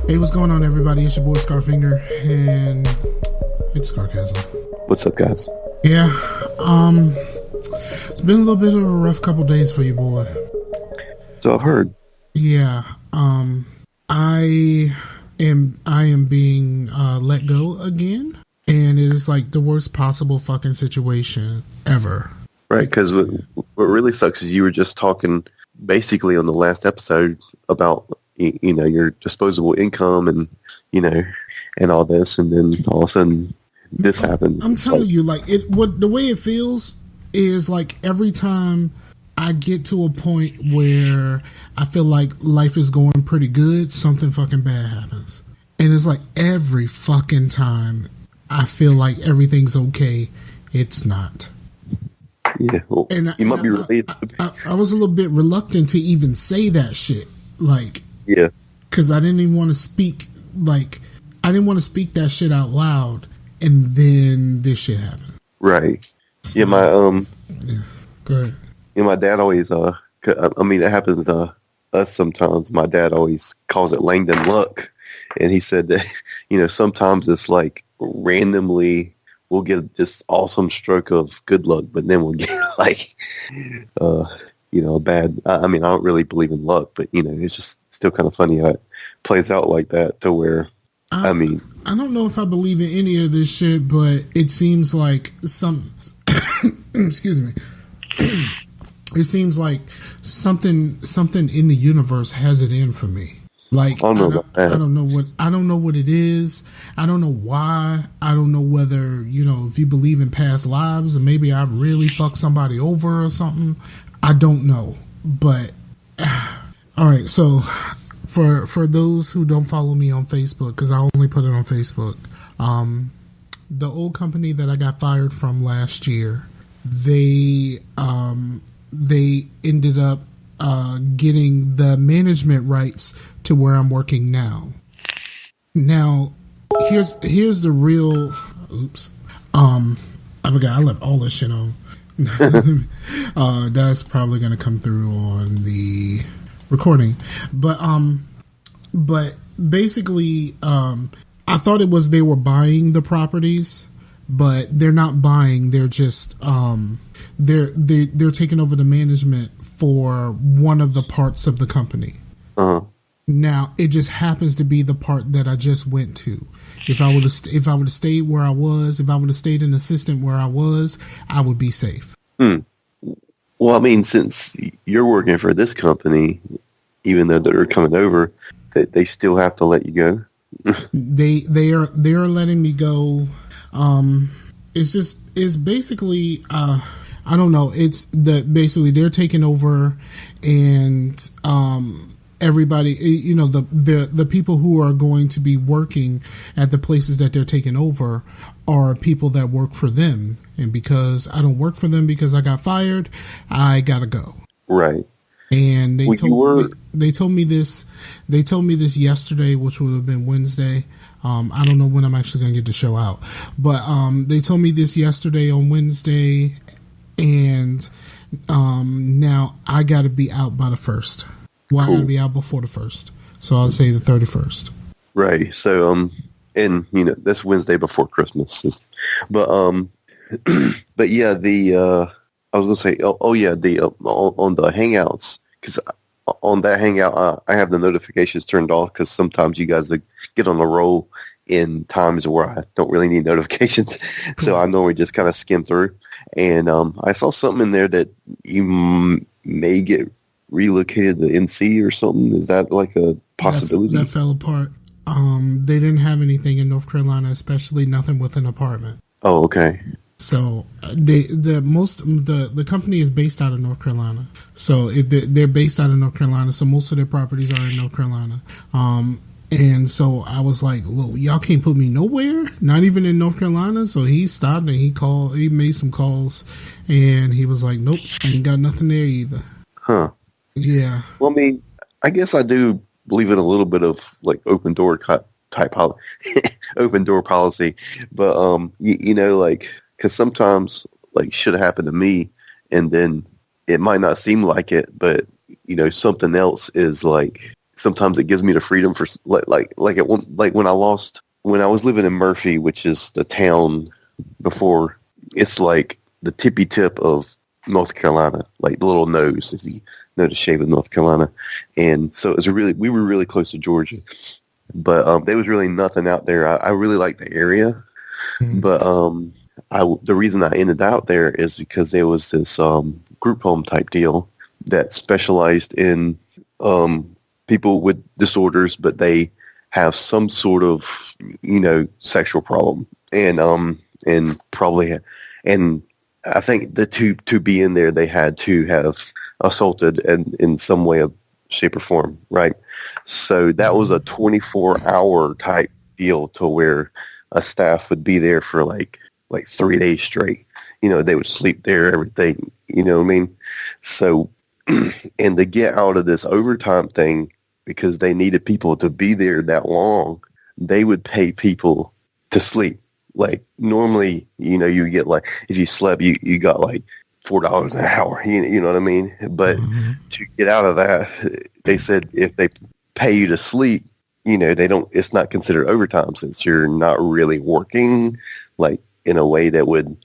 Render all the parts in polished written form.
Hey, what's going on, everybody? It's your boy Scarfinger, and it's Scarcasm. What's up, guys? Yeah, it's been a little bit of a rough couple days for you, boy. So I've heard. Yeah, I am being let go again, and it is like the worst possible fucking situation ever. Right, because what really sucks is you were just talking basically on the last episode about your disposable income and and all this, and then all of a sudden this happens. I'm telling you, like the way it feels is like every time I get to a point where I feel like life is going pretty good, something fucking bad happens, and it's like every fucking time I feel like everything's okay, it's not. Yeah, well, and you might be related. I was a little bit reluctant to even say that shit, like, yeah, because I didn't even want to speak, like, I didn't want to speak that shit out loud, and then this shit happened. Right. So, yeah, yeah. Go ahead. My dad always, I mean, it happens to us sometimes. My dad always calls it Langdon luck, and he said that, sometimes it's like randomly we'll get this awesome stroke of good luck, but then we'll get like, a bad. I mean, I don't really believe in luck, but it's just still kind of funny how it plays out like that. To where, I don't know if I believe in any of this shit, but it seems like excuse me. It seems like something in the universe has it in for me. Like I don't know what it is. I don't know why. I don't know whether if you believe in past lives and maybe I've really fucked somebody over or something. I don't know. But all right. So for those who don't follow me on Facebook, because I only put it on Facebook, the old company that I got fired from last year, they ended up getting the management rights to where I'm working now. Now, here's the real. Oops. I forgot I left all this shit on. That's probably gonna come through on the recording, but basically, I thought it was they were buying the properties, but they're not buying. They're just they're taking over the management for one of the parts of the company. Uh-huh. Now it just happens to be the part that I just went to. If I would have stayed where I was, if I would have stayed an assistant where I was, I would be safe. Well, I mean, since you're working for this company, even though they're coming over, they still have to let you go. They are letting me go. It's basically I don't know. It's basically they're taking over, and everybody, the people who are going to be working at the places that they're taking over are people that work for them. And because I don't work for them because I got fired, I gotta go. Right. And they told me this yesterday, which would have been Wednesday. I don't know when I'm actually going to get the show out, but they told me this yesterday on Wednesday, and now I got to be out by the 1st. Well, cool. I got to be out before the 1st, so I'll say the 31st. Right. So and that's Wednesday before Christmas, but but yeah, I was gonna say, on the Hangouts, because on that Hangout, I have the notifications turned off because sometimes you guys get on a roll in times where I don't really need notifications, so I normally just kind of skim through. And I saw something in there that you may get relocated to NC or something. Is that like a possibility? That fell apart. They didn't have anything in North Carolina, especially nothing with an apartment. Oh, okay. So the company is based out of North Carolina. So if they're based out of North Carolina, so most of their properties are in North Carolina. And so I was like, "Look, y'all can't put me nowhere, not even in North Carolina." So he stopped and he made some calls, and he was like, "Nope, I ain't got nothing there either." Huh? Yeah. Well, I mean, I guess I do believe in a little bit of like open door open door policy, but like. Because sometimes, like, shit happen to me, and then it might not seem like it, but, something else is, like, sometimes it gives me the freedom for when I was living in Murphy, which is the town before, it's like the tippy tip of North Carolina, like the little nose, if you know the shape of North Carolina. And so it was we were really close to Georgia, but there was really nothing out there. I really liked the area, but the reason I ended out there is because there was this group home type deal that specialized in people with disorders, but they have some sort of, sexual problem. And probably, and I think to be in there, they had to have assaulted in some way, shape, or form, right? So that was a 24-hour type deal to where a staff would be there for like 3 days straight. They would sleep there, everything, you know what I mean? So, and to get out of this overtime thing, because they needed people to be there that long, they would pay people to sleep. Like normally, you get like, if you slept, you got like $4 an hour, you know what I mean? But to get out of that, they said if they pay you to sleep, it's not considered overtime since you're not really working like in a way that would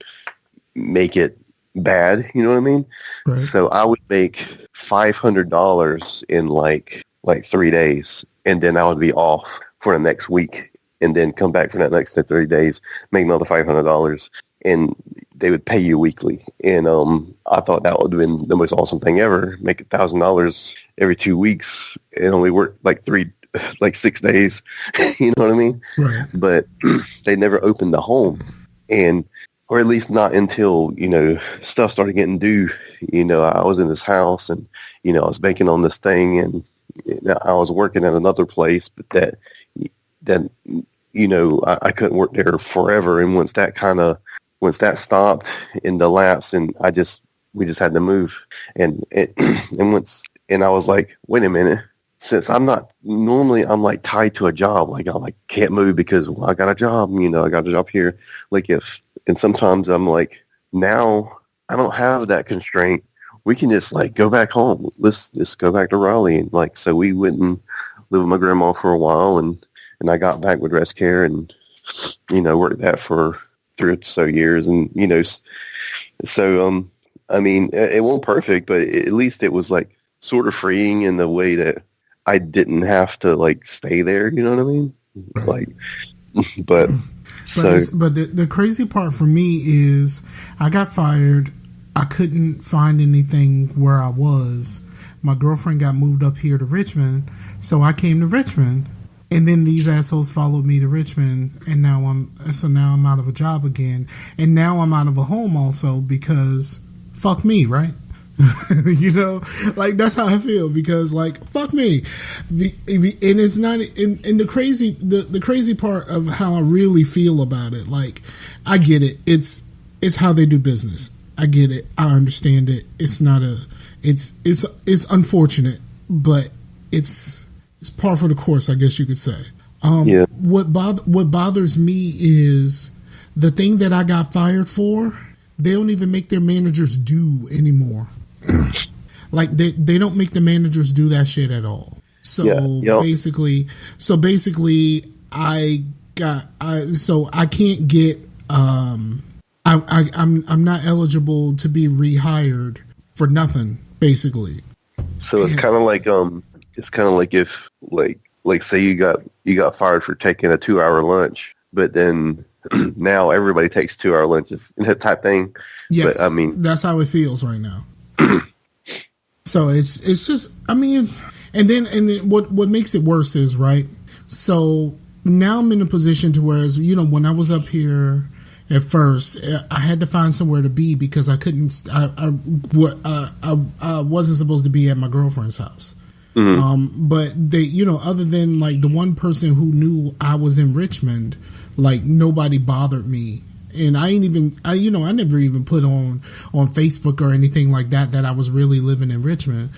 make it bad, you know what I mean? Right. So I would make $500 in like 3 days, and then I would be off for the next week, and then come back for that next 30 days, make another $500, and they would pay you weekly. And I thought that would have been the most awesome thing ever. Make $1,000 every 2 weeks and only work like 6 days. You know what I mean? Right. But they never opened the home, or at least not until stuff started getting due. I was in this house, and I was banking on this thing, and I was working at another place, but that I couldn't work there forever. And once that stopped in the lapse, and we just had to move. And I was like, wait a minute, since I'm like tied to a job, like I can't move because I got a job, I got a job here. And sometimes I'm like, now I don't have that constraint. We can just like go back home. Let's just go back to Raleigh. And so we went and lived with my grandma for a while, and I got back with Rest Care, and worked that for 3 or so years, and so I mean, it wasn't perfect, but at least it was like sort of freeing in the way that I didn't have to like stay there. You know what I mean? Right. But the crazy part for me is I got fired. I couldn't find anything where I was. My girlfriend got moved up here to Richmond, so I came to Richmond. And then these assholes followed me to Richmond, and now I'm out of a job again, and now I'm out of a home also because fuck me, right? Like that's how I feel, because like fuck me, and it's not. And the crazy part of how I really feel about it, like I get it. It's how they do business. I get it. I understand it. It's not it's unfortunate, but it's par for the course, I guess you could say. Yeah. What bothers me is the thing that I got fired for, they don't even make their managers do anymore. Like they don't make the managers do that shit at all. So basically I can't get I'm not eligible to be rehired for nothing, basically. So it's kind of like if like say you got fired for taking a 2-hour lunch, but then now everybody takes 2-hour lunches, that type thing. Yes, but I mean that's how it feels right now. So it's just, I mean, and then what makes it worse is, right, so now I'm in a position to where, when I was up here at first, I had to find somewhere to be because I couldn't. I wasn't supposed to be at my girlfriend's house. Mm-hmm. But they, other than like the one person who knew I was in Richmond, like nobody bothered me. And I never even put on Facebook or anything like that I was really living in Richmond,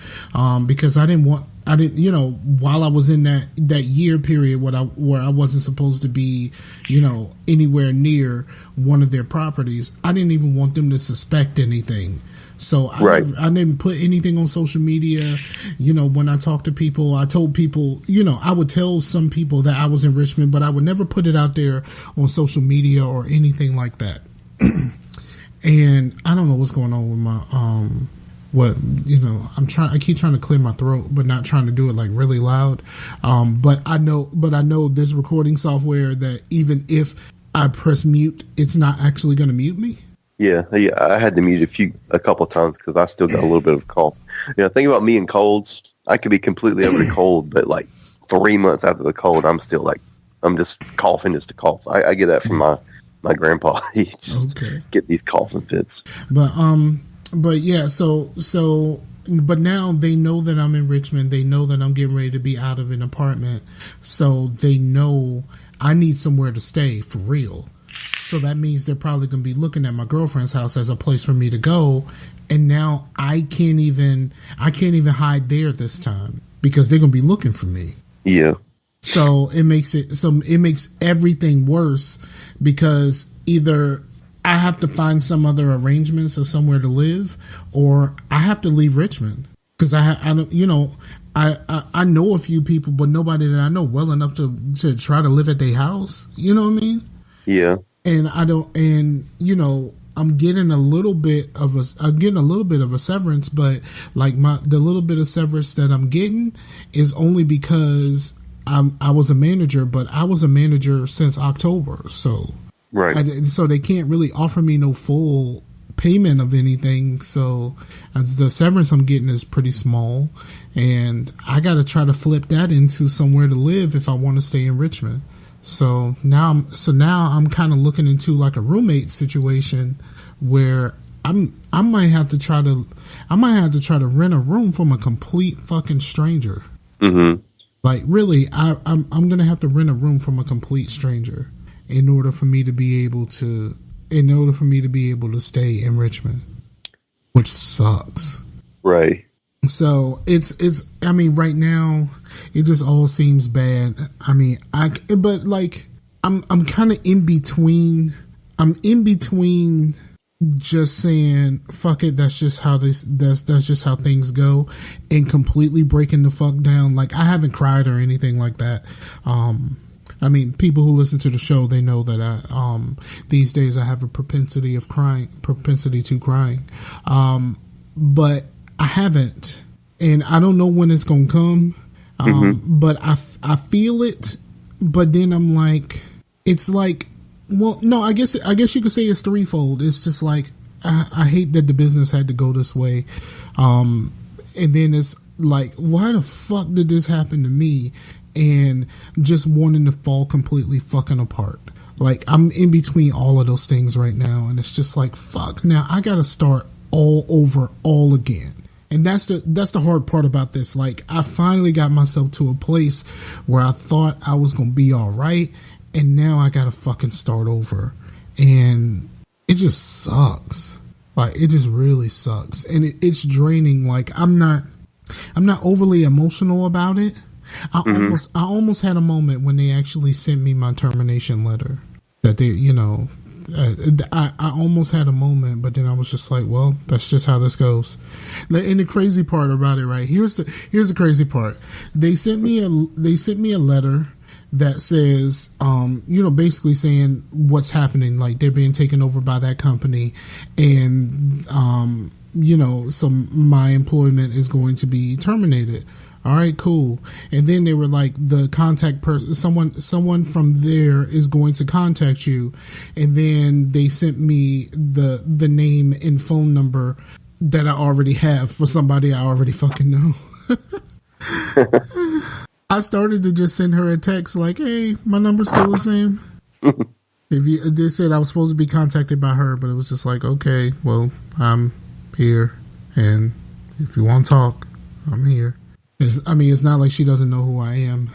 because I didn't want I didn't, you know, while I was in that year period where I wasn't supposed to be, you know, anywhere near one of their properties, I didn't even want them to suspect anything. So I didn't put anything on social media. You know, when I talked to people, I told people, you know, I would tell some people that I was in Richmond, but I would never put it out there on social media or anything like that. And I don't know what's going on with my, I keep trying to clear my throat, but not trying to do it like really loud. But I know there's recording software that even if I press mute, it's not actually going to mute me. Yeah, I had to mute a couple of times because I still got a little bit of a cough. You know, think about me and colds. I could be completely over the cold, but like 3 months after the cold, I'm still like, I'm just coughing just to cough. I get that from my grandpa. He just get these coughing fits. But yeah, but now they know that I'm in Richmond. They know that I'm getting ready to be out of an apartment. So they know I need somewhere to stay for real. So that means they're probably going to be looking at my girlfriend's house as a place for me to go. And now I can't even hide there this time because they're going to be looking for me. Yeah. So it makes everything worse because either I have to find some other arrangements or somewhere to live, or I have to leave Richmond because I don't, you know, I know a few people, but nobody that I know well enough to try to live at their house. You know what I mean? Yeah. And you know, I'm getting a little bit of a severance, but like the little bit of severance that I'm getting is only because I was a manager, but I was a manager since October. So, so they can't really offer me no full payment of anything. So the severance I'm getting is pretty small, and I got to try to flip that into somewhere to live if I want to stay in Richmond. So now I'm kind of looking into like a roommate situation where I might have to try to rent a room from a complete fucking stranger. Mm-hmm. Like really, I'm gonna have to rent a room from a complete stranger in order for me to be able to stay in Richmond, which sucks. Right. So it's I mean, right now it just all seems bad. I mean, but like I'm kind of in between. I'm in between just saying fuck it, that's just how things go, and completely breaking the fuck down. Like I haven't cried or anything like that. I mean, people who listen to the show, they know that I these days I have a propensity to crying. But I haven't, and I don't know when it's gonna come. But I feel it, but then I'm like, it's like, well, no, I guess you could say it's threefold. It's just like I hate that the business had to go this way, and then it's like, why the fuck did this happen to me? And just wanting to fall completely fucking apart. Like I'm in between all of those things right now, and it's just like, fuck. Now I got to start all over all again. And that's the hard part about this. Like I finally got myself to a place where I thought I was going to be all right. And now I got to fucking start over. And it just sucks. Like it just really sucks. And it's draining. Like I'm not overly emotional about it. I almost had a moment when they actually sent me my termination letter that they, you know, I almost had a moment, but then I was just like, well, that's just how this goes. And the crazy part about it, right? Here's the crazy part. They sent me a letter that says, you know, basically saying what's happening, like they're being taken over by that company, and you know, so my employment is going to be terminated. All right, cool. And then they were like, the contact person, someone from there is going to contact you. And then they sent me the name and phone number that I already have for somebody I already fucking know. I started to just send her a text like, hey, my number's still the same. They said I was supposed to be contacted by her, but it was just like, okay, well, I'm here. And if you want to talk, I'm here. It's not like she doesn't know who I am.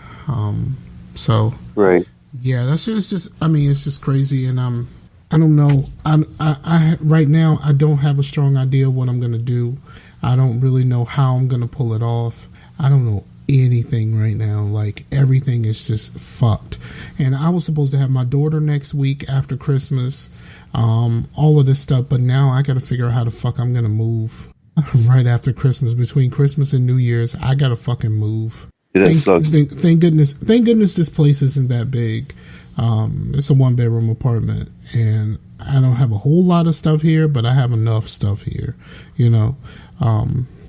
So right. Yeah, that's just. I mean, it's just crazy, and I don't know. I right now I don't have a strong idea what I'm gonna do. I don't really know how I'm gonna pull it off. I don't know anything right now. Like, everything is just fucked. And I was supposed to have my daughter next week after Christmas, all of this stuff, but now I gotta figure out how the fuck I'm gonna move right after Christmas. Between Christmas and New Year's, I gotta fucking move. Yeah, that sucks. Thank goodness this place isn't that big. It's a 1-bedroom apartment, and I don't have a whole lot of stuff here, but I have enough stuff here, you know.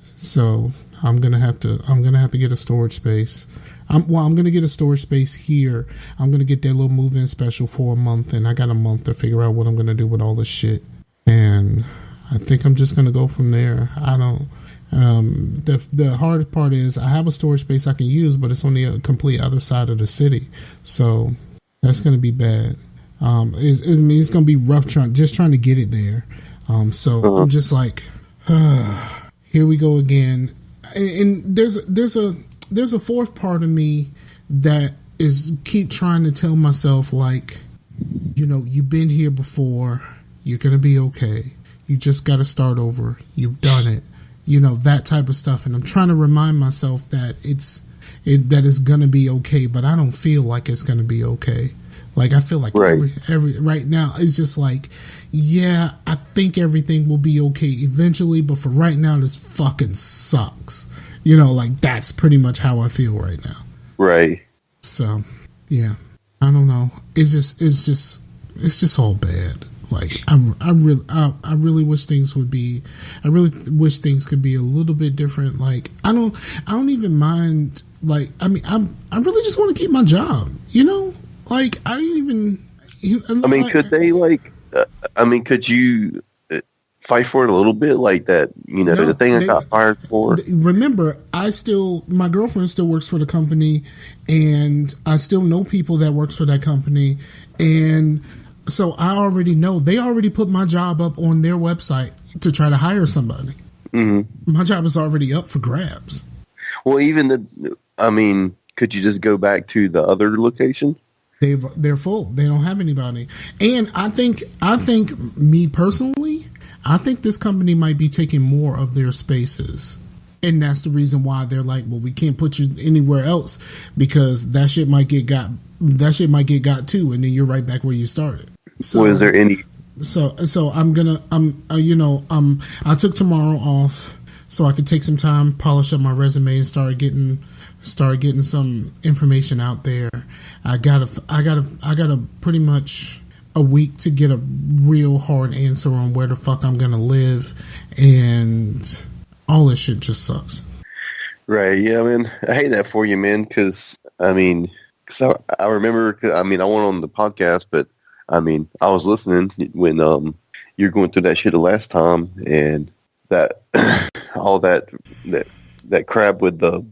So I'm gonna have to get a storage space. I'm gonna get a storage space here. I'm gonna get that little move-in special for a month, and I got a month to figure out what I'm gonna do with all this shit. And I think I'm just gonna go from there. I don't. The hard part is I have a storage space I can use, but it's on the complete other side of the city, so that's gonna be bad. It's gonna be rough trying to get it there. So I'm just like, here we go again. And there's a fourth part of me that is keep trying to tell myself, like, you know, you've been here before, you're gonna be okay. You just got to start over. You've done it, you know, that type of stuff. And I'm trying to remind myself that it's gonna be okay, but I don't feel like it's gonna be okay. Like, I feel like every right now it's just like, yeah, I think everything will be okay eventually, but for right now, this fucking sucks. You know, like, that's pretty much how I feel right now. Right. So, yeah, I don't know. It's just all bad. Like, I really wish things would be. I really wish things could be a little bit different. Like, I don't even mind. Like, I mean, I really just want to keep my job. You know, like, I didn't even. I mean, could they could you fight for it a little bit, like that? You know, the thing I got fired for. Remember, my girlfriend still works for the company, and I still know people that works for that company, and so I already know they already put my job up on their website to try to hire somebody. Mm-hmm. My job is already up for grabs. Well, could you just go back to the other location? They're full. They don't have anybody. And I think me personally, I think this company might be taking more of their spaces. And that's the reason why they're like, well, we can't put you anywhere else because that shit might get got too, and then you're right back where you started. So, is there any? So I took tomorrow off so I could take some time, polish up my resume, and start getting some information out there. I got a pretty much a week to get a real hard answer on where the fuck I'm gonna live, and all this shit just sucks. Right? Yeah, man. I hate that for you, man. Because I remember. I went on the podcast, but I was listening when you're going through that shit the last time, and that all that crap with the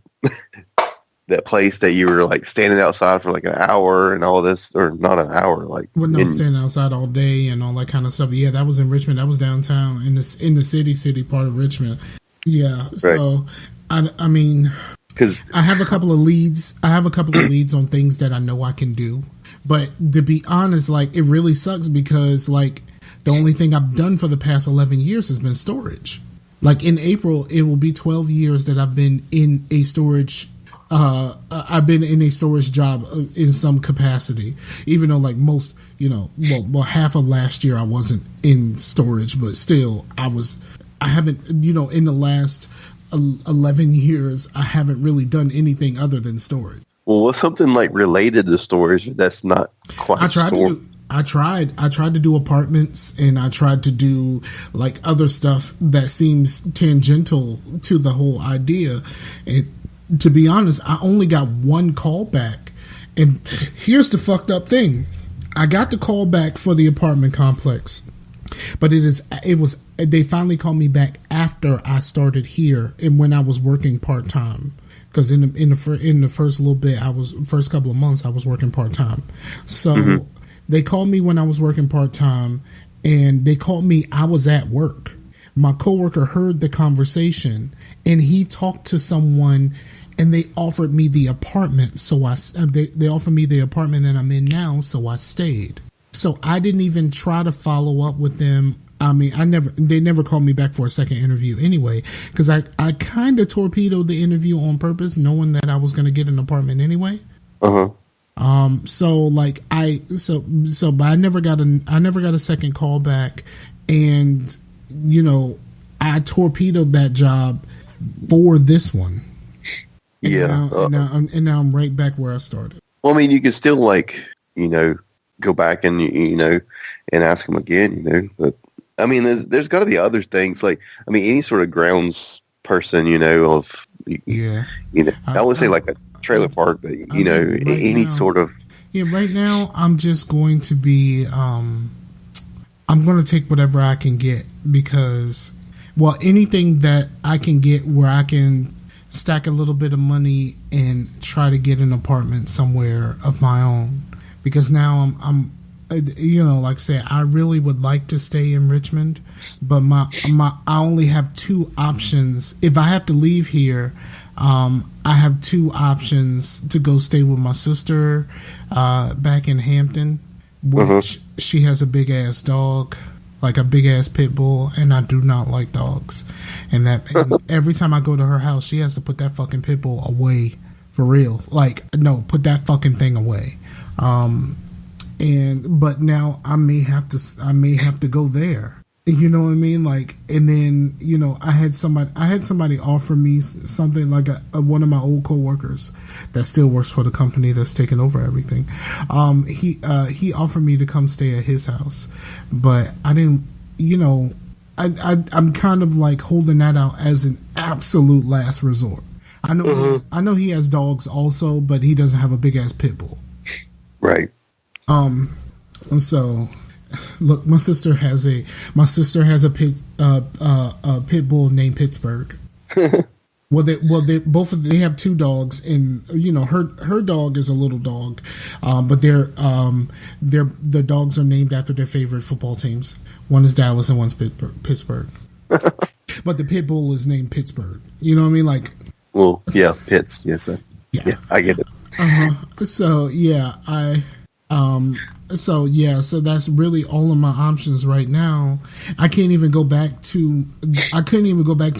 that place that you were like standing outside for like an hour and all this, or not an hour, like standing outside all day and all that kind of stuff. Yeah, that was in Richmond. That was downtown in the city part of Richmond. Yeah, right. So I mean, because I have a couple of leads. I have a couple of leads on things that I know I can do. But to be honest, like, it really sucks because, like, the only thing I've done for the past 11 years has been storage. Like, in April, it will be 12 years that I've been in a storage. I've been in a storage job in some capacity, even though, like, most, well, half of last year I wasn't in storage, but still I haven't, in the last 11 years, I haven't really done anything other than storage. Well, what's something like related to storage that's not quite I tried to do apartments, and I tried to do like other stuff that seems tangential to the whole idea. And to be honest, I only got one call back. And here's the fucked up thing. I got the call back for the apartment complex, but they finally called me back after I started here and when I was working part-time. Because in the first little bit, first couple of months, I was working part-time. So they called me when I was working part-time, and they called me, I was at work. My coworker heard the conversation, and he talked to someone, and they offered me the apartment. So they offered me the apartment that I'm in now, so I stayed. So I didn't even try to follow up with them I mean, they never called me back for a second interview anyway, because I kind of torpedoed the interview on purpose, knowing that I was going to get an apartment anyway. So but I never got a second call back, and I torpedoed that job for this one. And now I'm right back where I started. Well, I mean, you can still go back and and ask them again, but I mean, there's got to be other things, like, I mean, any sort of grounds person, I would say like a trailer park, but any sort of. Yeah, right now I'm just going to be I'm going to take whatever I can get, because anything that I can get where I can stack a little bit of money and try to get an apartment somewhere of my own, because now I'm like I said, I really would like to stay in Richmond, but I only have two options. If I have to leave here, I have two options: to go stay with my sister back in Hampton, which she has a big ass dog, like a big ass pit bull, and I do not like dogs. And every time I go to her house, she has to put that fucking pit bull away, for real. Like, no, put that fucking thing away. But now I may have to go there. You know what I mean? Like, and then I had somebody offer me something, like one of my old coworkers that still works for the company that's taken over everything. He offered me to come stay at his house, but I didn't. I'm kind of like holding that out as an absolute last resort. I know he has dogs also, but he doesn't have a big ass pit bull. Right. And so, look, my sister has a pit bull named Pittsburgh. They have two dogs, and her dog is a little dog, but the dogs are named after their favorite football teams. One is Dallas and one's Pittsburgh. But the pit bull is named Pittsburgh. You know what I mean? Like, well, yeah, Pitts. Yes, sir. Yeah, I get it. So that's really all of my options right now. I couldn't even go back to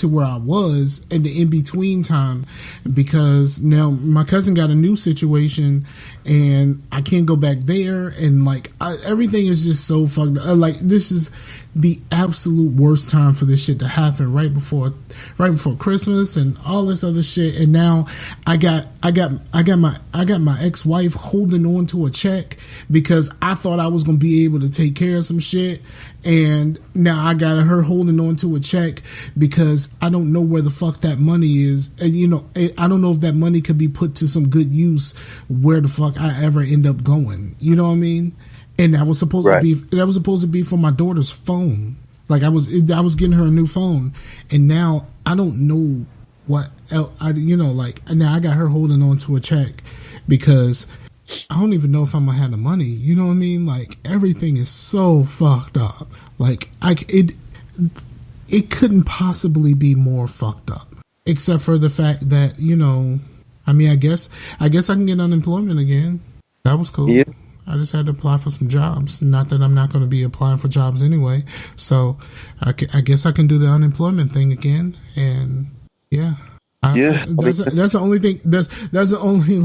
where I was in the in-between time, because now my cousin got a new situation and I can't go back there, and like everything is just so fucked up. Like, this is the absolute worst time for this shit to happen, right before Christmas and all this other shit. And now I got my ex-wife holding on to a check because I thought I was gonna be able to take care of some shit, and now I got her holding on to a check because I don't know where the fuck that money is, and I don't know if that money could be put to some good use where the fuck I ever end up going. You know what I mean? And that was supposed to be for my daughter's phone. Like, I was getting her a new phone, and now I don't know what else. Now I got her holding on to a check because I don't even know if I'm gonna have the money. You know what I mean? Like, everything is so fucked up. Like, it couldn't possibly be more fucked up, except for the fact that I mean, I guess I can get unemployment again. That was cool. Yeah. I just had to apply for some jobs. Not that I'm not going to be applying for jobs anyway. So I guess I can do the unemployment thing again. And yeah, that's the only thing. That's the only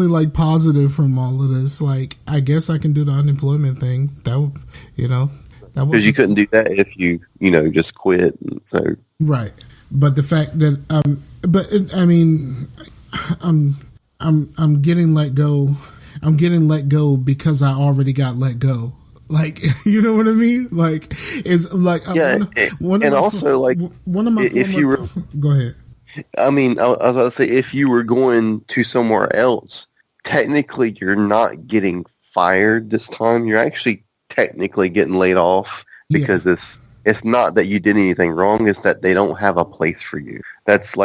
like positive from all of this. Like, I guess I can do the unemployment thing. That would, that was, because you couldn't do that if you just quit. So right. But the fact that I'm getting let go. I'm getting let go because I already got let go. Like, you know what I mean? Like, it's like, yeah. One of my if you were, go ahead. I mean, I was about to say, if you were going to somewhere else, technically you're not getting fired this time. You're actually technically getting laid off, because it's not that you did anything wrong. It's that they don't have a place for you. That's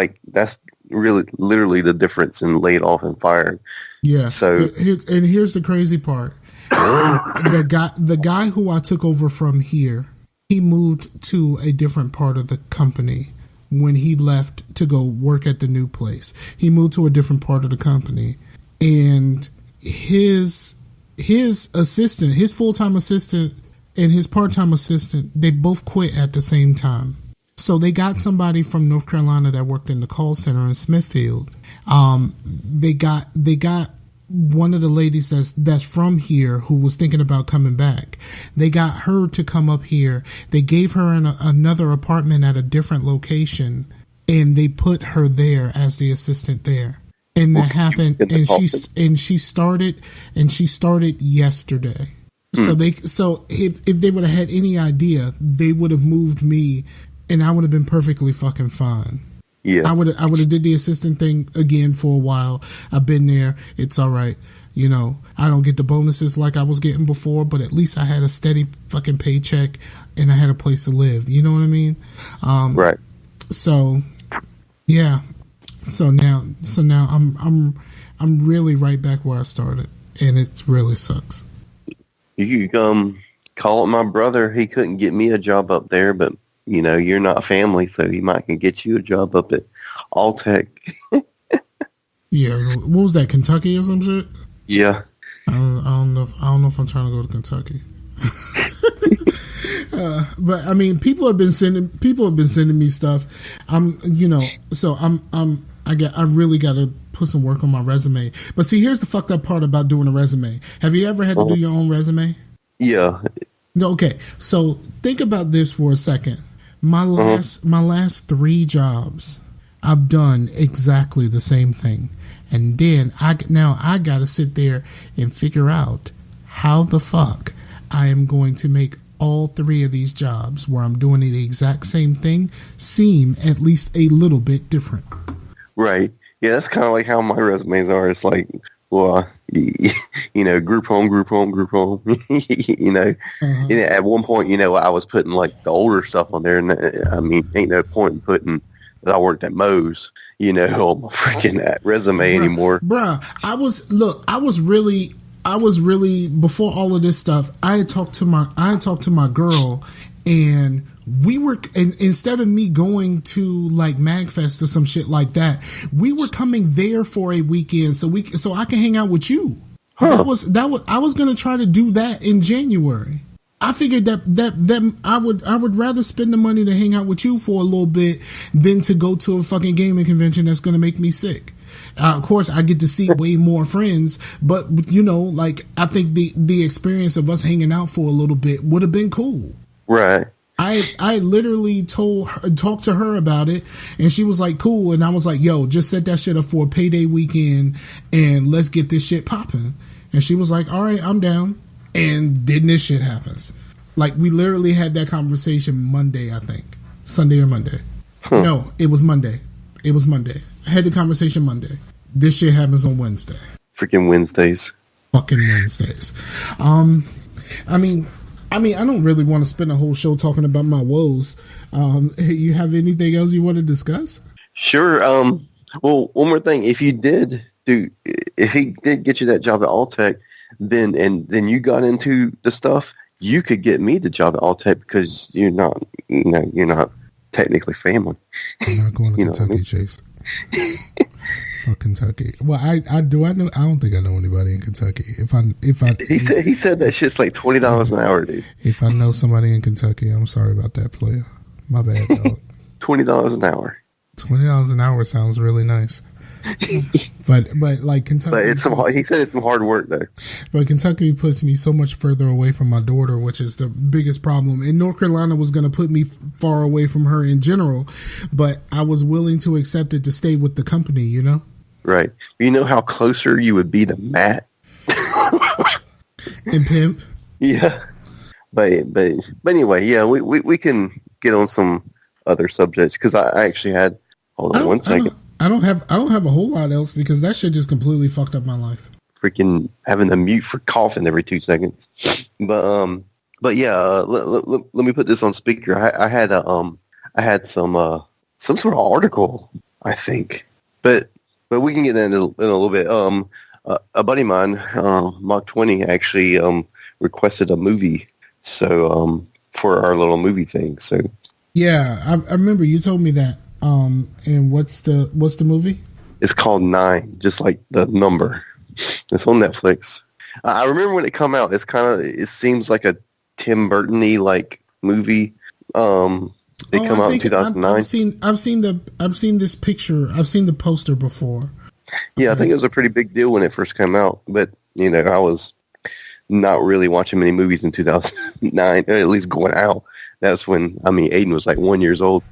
really literally the difference in laid off and fired. Yeah. So, and here's the crazy part. The guy who I took over from here, he moved to a different part of the company when he left to go work at the new place. He moved to a different part of the company, and his assistant, his full-time assistant, and his part-time assistant, they both quit at the same time. So they got somebody from North Carolina that worked in the call center in Smithfield. They got one of the ladies that's from here who was thinking about coming back. They got her to come up here. They gave her another apartment at a different location, and they put her there as the assistant there. And that happened, and she started yesterday. So if they would have had any idea, they would have moved me, and I would have been perfectly fucking fine. Yeah, I would have did the assistant thing again for a while. I've been there. It's all right. You know, I don't get the bonuses like I was getting before, but at least I had a steady fucking paycheck and I had a place to live. You know what I mean? Right. So, yeah. So now I'm really right back where I started, and it really sucks. You call it my brother. He couldn't get me a job up there, but you know, you're not family, so he might can get you a job up at Alltech. Yeah, what was that, Kentucky or some shit? Yeah. I don't know if I'm trying to go to Kentucky. But I mean, people have been sending me stuff. I really got to put some work on my resume. But see, here's the fucked up part about doing a resume. Have you ever had to do your own resume? Yeah. No. Okay. So think about this for a second. My last 3 jobs, I've done exactly the same thing. And then I got to sit there and figure out how the fuck I am going to make all 3 of these jobs where I'm doing the exact same thing seem at least a little bit different. Right. Yeah, that's kind of like how my resumes are. It's like, well, you know, group home. You know, and at one point, you know, I was putting like the older stuff on there, and I mean, ain't no point in putting that I worked at Moe's, you know, on my freaking resume anymore. Bruh, I was really before all of this stuff. I had talked to my girl, and we were, and instead of me going to like MagFest or some shit like that, we were coming there for a weekend so I can hang out with you. Huh. I was gonna try to do that in January. I figured that I would rather spend the money to hang out with you for a little bit than to go to a fucking gaming convention that's gonna make me sick. Of course, I get to see way more friends, but you know, like I think the experience of us hanging out for a little bit would have been cool. Right. I literally talked to her about it, and she was like, cool. And I was like, yo, just set that shit up for a payday weekend and let's get this shit popping. And she was like, all right, I'm down. And then this shit happens. Like, we literally had that conversation Monday, I think. Sunday or Monday. Huh. No, it was Monday. I had the conversation Monday. This shit happens on Wednesday. Freaking Wednesdays. Fucking Wednesdays. I mean, I don't really want to spend a whole show talking about my woes. You have anything else you want to discuss? Sure. Well, one more thing. If he did get you that job at Alltech, then you got into the stuff, you could get me the job at Alltech because you're not technically family. I'm not going to Kentucky, Chase. Fuck Kentucky. Well, I know. I don't think I know anybody in Kentucky. He said that shit's like $20 an hour, dude. If I know somebody in Kentucky, I'm sorry about that, player. My bad, dog. $20 an hour. $20 an hour sounds really nice. but like Kentucky, but he said it's some hard work though. But Kentucky puts me so much further away from my daughter, which is the biggest problem. And North Carolina was going to put me far away from her in general, but I was willing to accept it to stay with the company, you know. Right. You know how closer you would be to Matt and Pimp. Yeah. But anyway, yeah, we can get on some other subjects because I actually had. Hold on one second. I don't have a whole lot else because that shit just completely fucked up my life. Freaking having to mute for coughing every 2 seconds. But yeah, let me put this on speaker. I had some sort of article, I think, but we can get that in a little bit. A buddy of mine, Mach 20, actually requested a movie, so for our little movie thing. So yeah, I remember you told me that. And what's the movie? It's called 9, just like the number. It's on Netflix. I remember when it come out. It seems like a Tim Burton-y like movie. They come out in 2009. I've seen this picture. I've seen the poster before. Yeah, I think it was a pretty big deal when it first came out, but I was not really watching many movies in 2009, or at least going out. That's when Aiden was like 1 year old.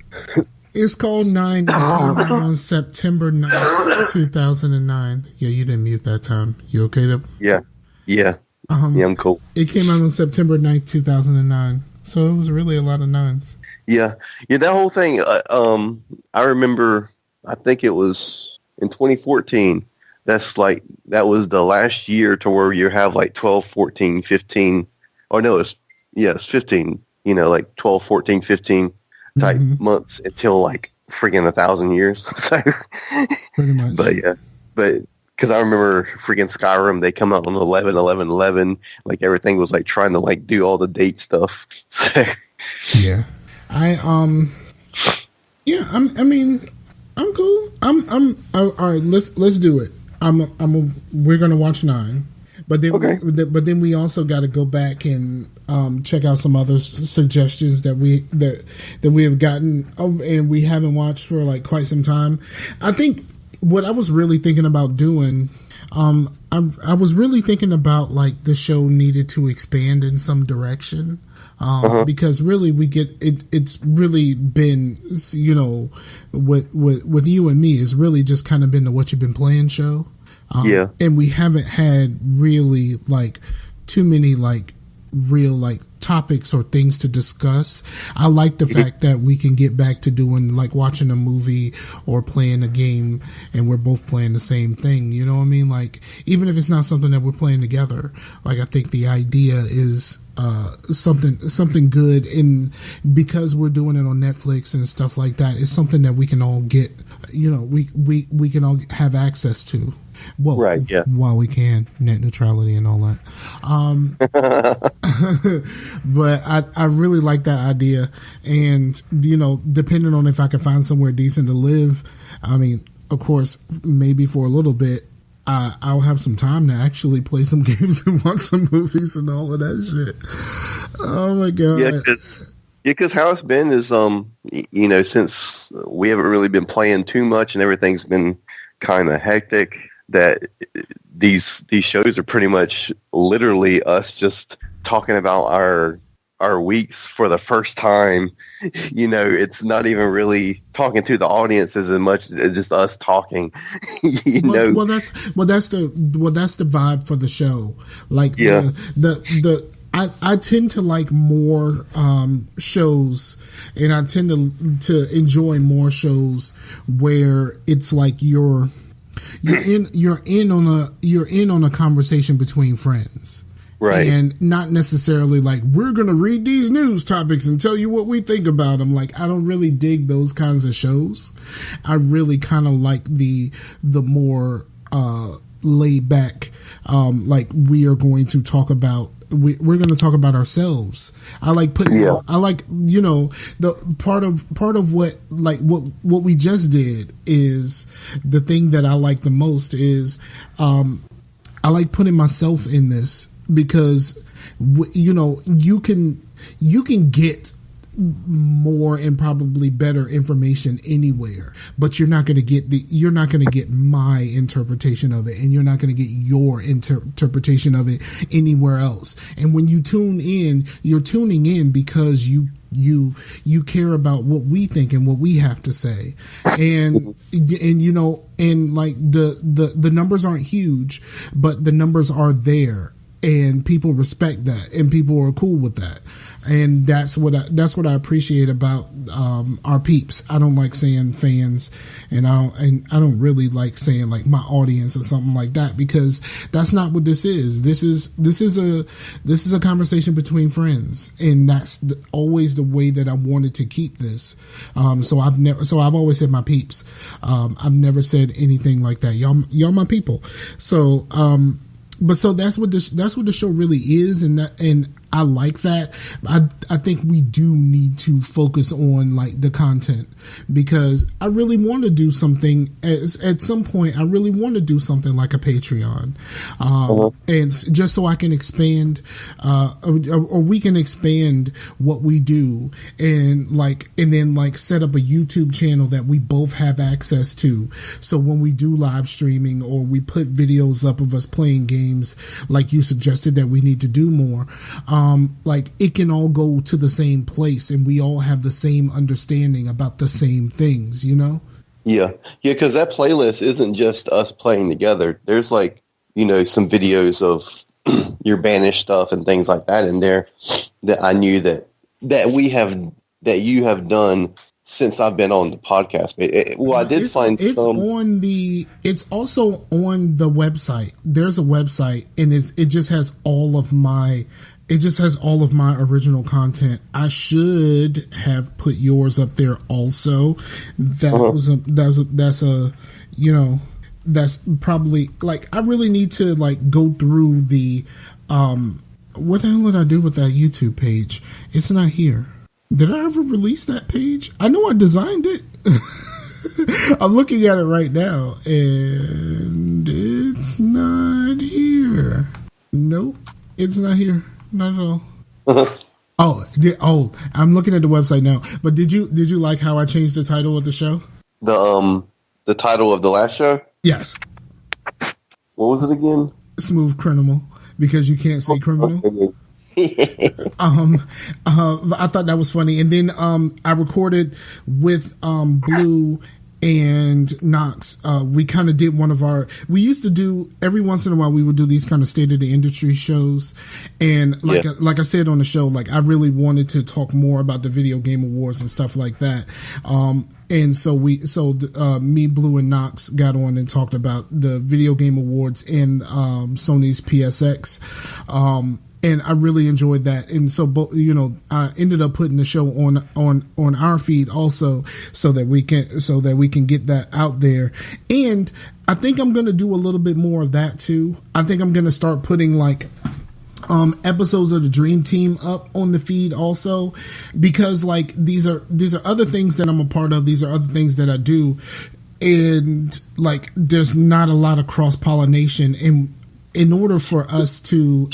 It's called 9. It came out on September 9th, 2009. Yeah, you didn't mute that time. You okay to? Yeah. Yeah, I'm cool. It came out on September 9th, 2009. So it was really a lot of nines. Yeah, that whole thing. I remember. I think it was in 2014. That was the last year to where you have like 12, 14, 15. Or no, it's 15. Like 12, 14, 15 type months until like freaking 1,000 years. So, pretty much. But because I remember freaking Skyrim, they come out on 11, 11, 11. Like everything was like trying to like do all the date stuff. So. Yeah. I'm cool. All right. Let's do it. We're gonna watch 9, but then we also got to go back and check out some other suggestions that we have gotten and we haven't watched for like quite some time. I think what I was really thinking about doing, I was really thinking about like the show needed to expand in some direction. Because really we get it. It's really been, with you and me, it's really just kind of been the What You've Been Playing show. And we haven't had really like too many like real like topics or things to discuss. I like the fact that we can get back to doing like watching a movie or playing a game and we're both playing the same thing. You know what I mean? Like, even if it's not something that we're playing together, like I think the idea is something good, and because we're doing it on Netflix and stuff like that, it's something that we can all get, we can all have access to. Well, right, yeah. While we can, net neutrality and all that. But I really like that idea, and depending on if I can find somewhere decent to live, of course, maybe for a little bit, I'll have some time to actually play some games and watch some movies and all of that shit. Oh my god! Because how it's been is, since we haven't really been playing too much and everything's been kind of hectic, that these shows are pretty much literally us just talking about our weeks for the first time. It's not even really talking to the audience as much as just us talking. Well, that's the vibe for the show. Like, yeah. I tend to like more shows, and I tend to enjoy more shows where it's like you're in on a conversation between friends. Right. And not necessarily like, we're going to read these news topics and tell you what we think about them. Like, I don't really dig those kinds of shows. I really kind of like the more laid back, like, we are going to talk about, we're going to talk about ourselves. I like putting, I like, the part of what we just did is the thing that I like the most is, I like putting myself in this, because you can get more and probably better information anywhere, but you're not going to get my interpretation of it, and you're not going to get your interpretation of it anywhere else. And when you tune in, you're tuning in because you care about what we think and what we have to say, and like the numbers aren't huge, but the numbers are there. And people respect that, and people are cool with that, and that's what I appreciate about our peeps. I don't like saying fans, and I don't really like saying like my audience or something like that, because that's not what this is. This is a conversation between friends, and that's always the way that I wanted to keep this. So I've always said my peeps. I've never said anything like that. Y'all my people. So. But so that's what the show really is, and I like that. I think we do need to focus on like the content, because I really want to do something at some point. I really want to do something like a Patreon, and just so I can expand, or we can expand what we do, and then set up a YouTube channel that we both have access to. So when we do live streaming or we put videos up of us playing games, like you suggested that we need to do more, like it can all go to the same place and we all have the same understanding about the same things, you know? Yeah, because that playlist isn't just us playing together. There's like, some videos of your banished stuff and things like that in there that I knew that you have done since I've been on the podcast. I did find some. It's also on the website. There's a website, and it just has all of my original content. I should have put yours up there also. That's probably like, I really need to like go through the what the hell did I do with that YouTube page? It's not here. Did I ever release that page? I know I designed it. I'm looking at it right now, and it's not here. Nope, it's not here. Not at all. I'm looking at the website now. But did you like how I changed the title of the show? The title of the last show? Yes. What was it again? Smooth Criminal, because you can't say criminal. I thought that was funny. And then I recorded with Blue and Knox. We kind of did we used to do, every once in a while we would do these kind of state of the industry shows, and like I said on the show, like I really wanted to talk more about the video game awards and stuff like that. And so me, Blue, and Knox got on and talked about the video game awards and Sony's PSX. And I really enjoyed that. And so, I ended up putting the show on our feed also, so that we can get that out there. And I think I'm going to do a little bit more of that too. I think I'm going to start putting like episodes of the Dream Team up on the feed also, because like these are other things that I'm a part of. These are other things that I do. And like, there's not a lot of cross pollination in order for us to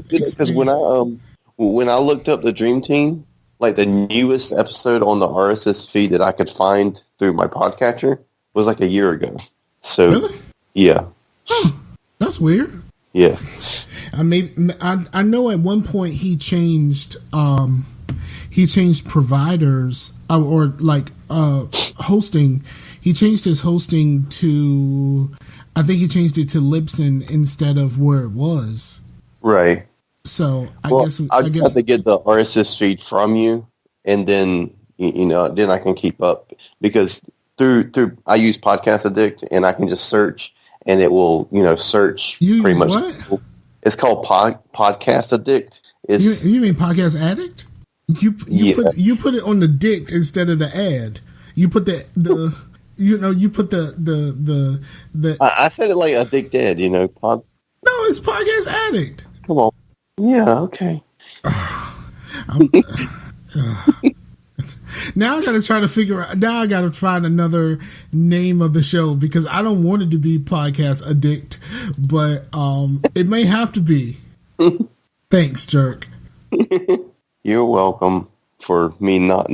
because when I looked up the Dream Team, like the newest episode on the RSS feed that I could find through my podcatcher was like a year ago. So really? Yeah. Huh. That's weird. Yeah. I know at one point he changed providers or like hosting. He changed his hosting to, I think he changed it to Libsyn instead of where it was. Right. So I guess have to get the RSS feed from you, and then then I can keep up, because through I use Podcast Addict, and I can just search, and it will search you pretty use much. What? It's called Podcast Addict. You mean Podcast Addict? You put it on the dict instead of the ad. You put the you put the. I said it like addicted, No, it's Podcast Addict. Come on. Yeah, okay. Now I got to try to figure out. Now I got to find another name of the show, because I don't want it to be Podcast Addict, but it may have to be. Thanks, jerk. You're welcome for me not,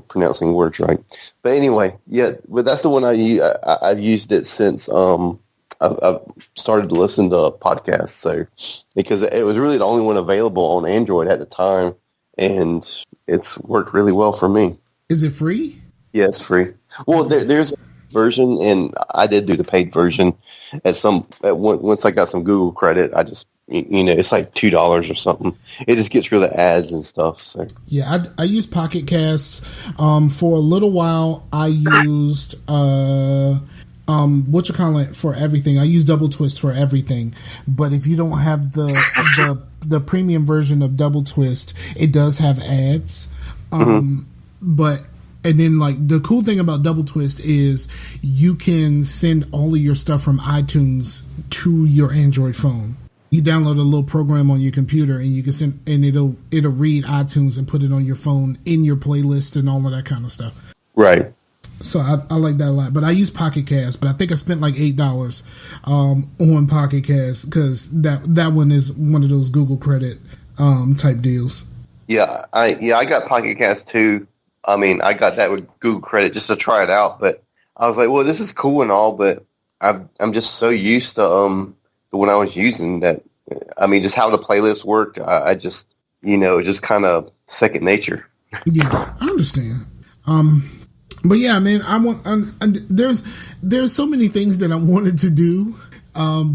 pronouncing words right. But anyway, yeah, but that's the one I've used it since I've started to listen to podcasts. So, because it was really the only one available on Android at the time, and it's worked really well for me. Is it free? Yeah, it's free. Well, there's a version, and I did do the paid version. Once I got some Google credit, I just it's like $2 or something. It just gets rid of the ads and stuff. So. Yeah, I use Pocket Casts. For a little while, I used for everything. I use Double Twist for everything. But if you don't have the premium version of Double Twist, it does have ads. But and then like the cool thing about Double Twist is you can send all of your stuff from iTunes to your Android phone. You download a little program on your computer, and you can send, and it'll read iTunes and put it on your phone in your playlist and all of that kind of stuff. Right. So I like that a lot. But I use Pocket Cast, but I think I spent like $8 on Pocket Cast because that one is one of those Google credit type deals. Yeah, I got Pocket Cast too. I mean, I got that with Google credit just to try it out, but I was like, well, this is cool and all, but I'm just so used to the one I was using that. I mean, just how the playlist worked. I just, it's just kind of second nature. Yeah, I understand. But yeah, man, there's so many things that I wanted to do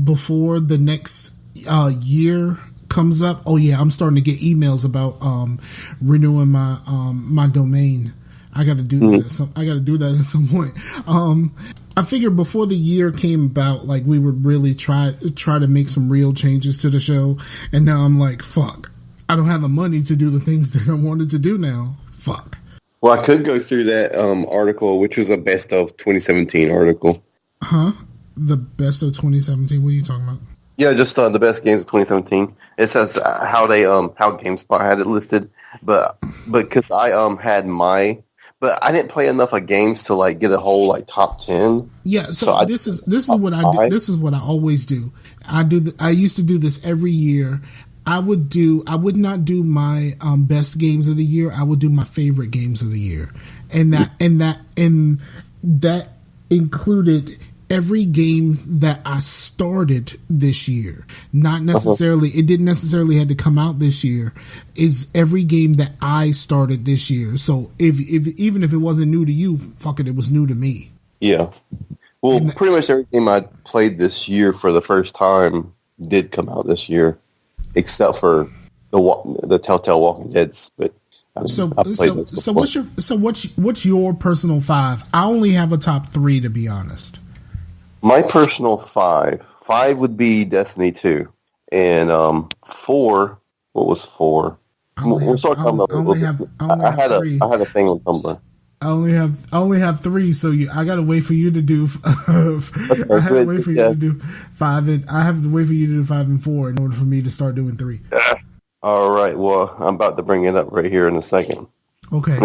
before the next year comes up. Oh yeah, I'm starting to get emails about renewing my my domain. I got to do that. I got to do that at some point. I figured before the year came about, like we would really try to make some real changes to the show. And now I'm like, fuck, I don't have the money to do the things that I wanted to do now. Fuck. Well, I could go through that article, which was a best of 2017 article. Huh? The best of 2017? What are you talking about? Yeah, just the best games of 2017. It says how GameSpot had it listed, but because I had but I didn't play enough of games to like get a whole like top 10. Yeah, so this is what I do. This is what I always do. I used to do this every year. I would not do my best games of the year. I would do my favorite games of the year, and that included every game that I started this year. Not necessarily, it didn't necessarily have to come out this year. Is every game that I started this year. So if even if it wasn't new to you, fuck it was new to me. Yeah. Well, pretty much every game I played this year for the first time did come out this year, except for the Telltale Walking Deads. But what's your personal 5? I only have a top 3 to be honest. My personal 5 would be Destiny 2, and 4. What was 4? We'll start talking about. I had a thing on Tumblr. I only have 3, so I gotta wait for you to do. I have to wait for you to do 5, and I have to wait for you to do 5 and 4 in order for me to start doing 3. All right. Well, I'm about to bring it up right here in a second. Okay.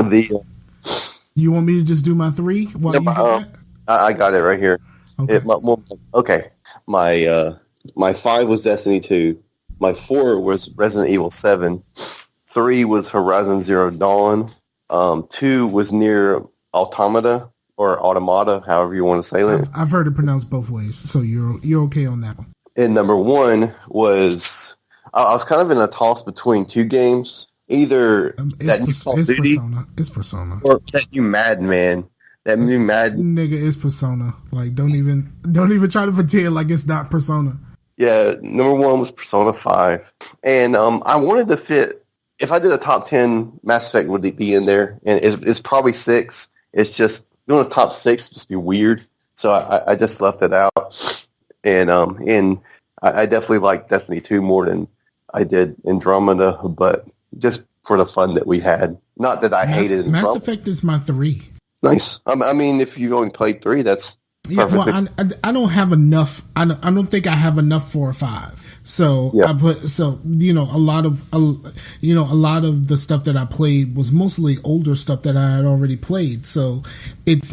You want me to just do my 3 while you do that? I got it right here. Okay. My 5 was Destiny 2. My 4 was Resident Evil 7. 3 was Horizon Zero Dawn. 2 was Nier Automata or Automata, however you want to say it. I've heard it pronounced both ways, so you're okay on that one. And number 1 was I was kind of in a toss between 2 games, either It's Persona, or that new Madden, man. That new Madden nigga is Persona. Like, don't even try to pretend like it's not Persona. Yeah, number 1 was Persona 5, and I wanted to fit. If I did a top 10, Mass Effect would be in there, and it's probably 6. It's just doing a top 6 would just be weird, so I just left it out. And I definitely like Destiny 2 more than I did Andromeda, but just for the fun that we had. Not that I hated Andromeda. Mass Effect is my 3. Nice. I mean, if you've only played 3, that's perfect. Well, I don't have enough. I don't think I have enough for a 5. So yeah. A lot of the stuff that I played was mostly older stuff that I had already played. So it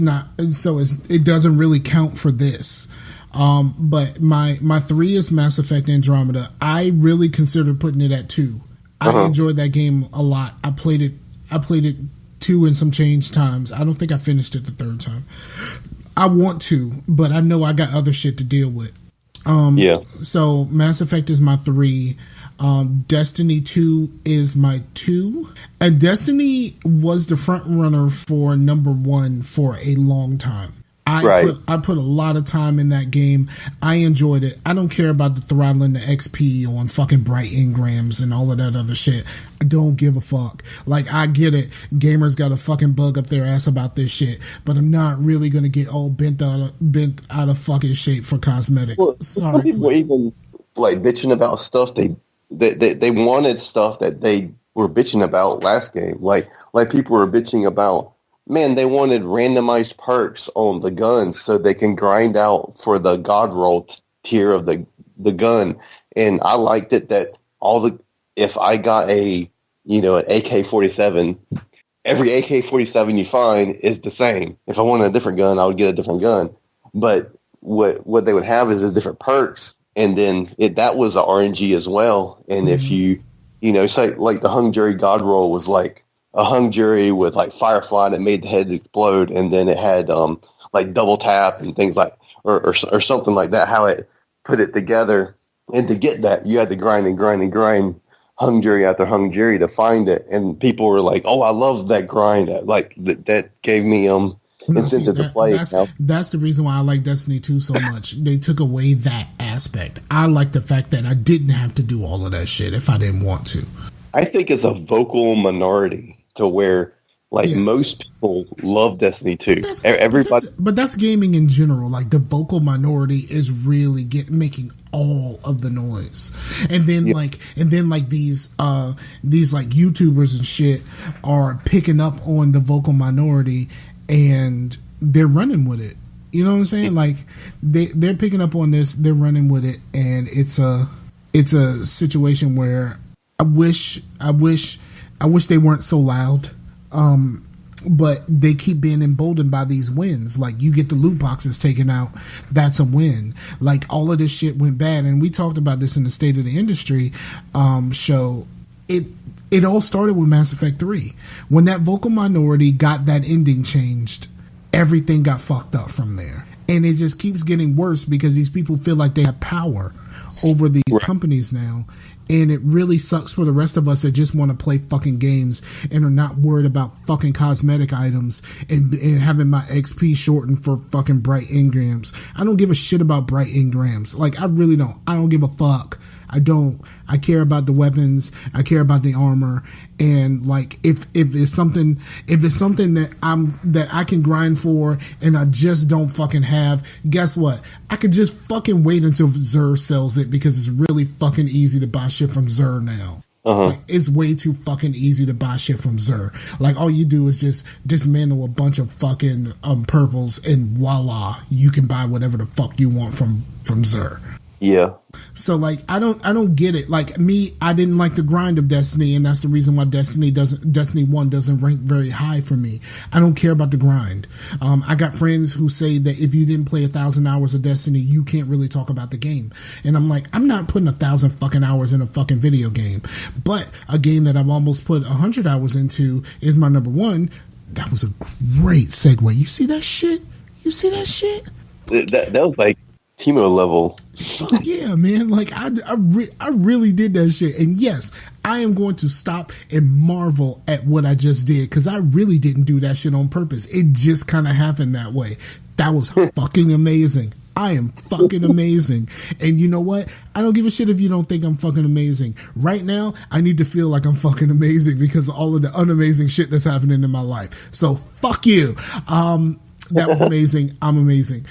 doesn't really count for this. But my 3 is Mass Effect Andromeda. I really considered putting it at 2. I enjoyed that game a lot. I played it 2 and some change times. I don't think I finished it the 3rd time. I want to, but I know I got other shit to deal with. So Mass Effect is my 3. Destiny 2 is my 2. And Destiny was the front runner for number 1 for a long time. I put a lot of time in that game. I enjoyed it. I don't care about the throttling the XP on fucking bright engrams and all of that other shit. I don't give a fuck. Like, I get it. Gamers got a fucking bug up their ass about this shit, but I'm not really gonna get all bent out of fucking shape for cosmetics. Well, some people were even like bitching about stuff they wanted stuff that they were bitching about last game. Like people were bitching about. Man, they wanted randomized perks on the guns so they can grind out for the God roll tier of the the gun, and I liked it that if I got an AK-47, every AK-47 you find is the same. If I wanted a different gun, I would get a different gun. But what they would have is the different perks, and then that was a RNG as well. And if you say like the hung jury god roll was like a hung jury with like firefly that made the heads explode, and then it had like double tap and things like or something like that. How it put it together, and to get that you had to grind and grind and grind hung jury after hung jury to find it, and people were like, "Oh, I love that grind." Like that gave me incentive to play. That's the reason why I like Destiny 2 so much. They took away that aspect. I like the fact that I didn't have to do all of that shit if I didn't want to. I think it's a vocal minority to where most people love Destiny 2. Everybody, but that's gaming in general. Like the vocal minority is really making all of the noise, and then these like YouTubers and shit are picking up on the vocal minority and they're running with it. You know what I'm saying? Like they're picking up on this, they're running with it, and it's a situation where I wish they weren't so loud. But they keep being emboldened by these wins. Like you get the loot boxes taken out, that's a win. Like all of this shit went bad, and we talked about this in the State of the Industry show. It all started with Mass Effect 3. When that vocal minority got that ending changed, everything got fucked up from there. And it just keeps getting worse because these people feel like they have power over these companies now. And it really sucks for the rest of us that just want to play fucking games and are not worried about fucking cosmetic items and having my XP shortened for fucking bright engrams. I don't give a shit about bright engrams. Like, I really don't. I don't give a fuck. I don't. I care about the weapons. I care about the armor. And like, if it's something that I can grind for and I just don't fucking have, guess what? I could just fucking wait until Xur sells it because it's really fucking easy to buy shit from Xur now. Like, it's way too fucking easy to buy shit from Xur. Like, all you do is just dismantle a bunch of fucking purples and voila, you can buy whatever the fuck you want from Xur. Yeah. So like I don't get it. Like me, I didn't like the grind of Destiny, and that's the reason why Destiny 1 doesn't rank very high for me. I don't care about the grind. I got friends who say that if you didn't play 1,000 hours of Destiny, you can't really talk about the game. And I'm like, I'm not putting 1,000 fucking hours in a fucking video game. But a game that I've almost put 100 hours into is my number one. That was a great segue. You see that shit? That was like Timo level. Fuck yeah, man. Like I really did that shit. And yes, I am going to stop and marvel at what I just did because I really didn't do that shit on purpose. It just kind of happened that way. That was fucking amazing. I am fucking amazing. And you know what? I don't give a shit if you don't think I'm fucking amazing. Right now, I need to feel like I'm fucking amazing because of all of the unamazing shit that's happening in my life. So fuck you. That was amazing. I'm amazing.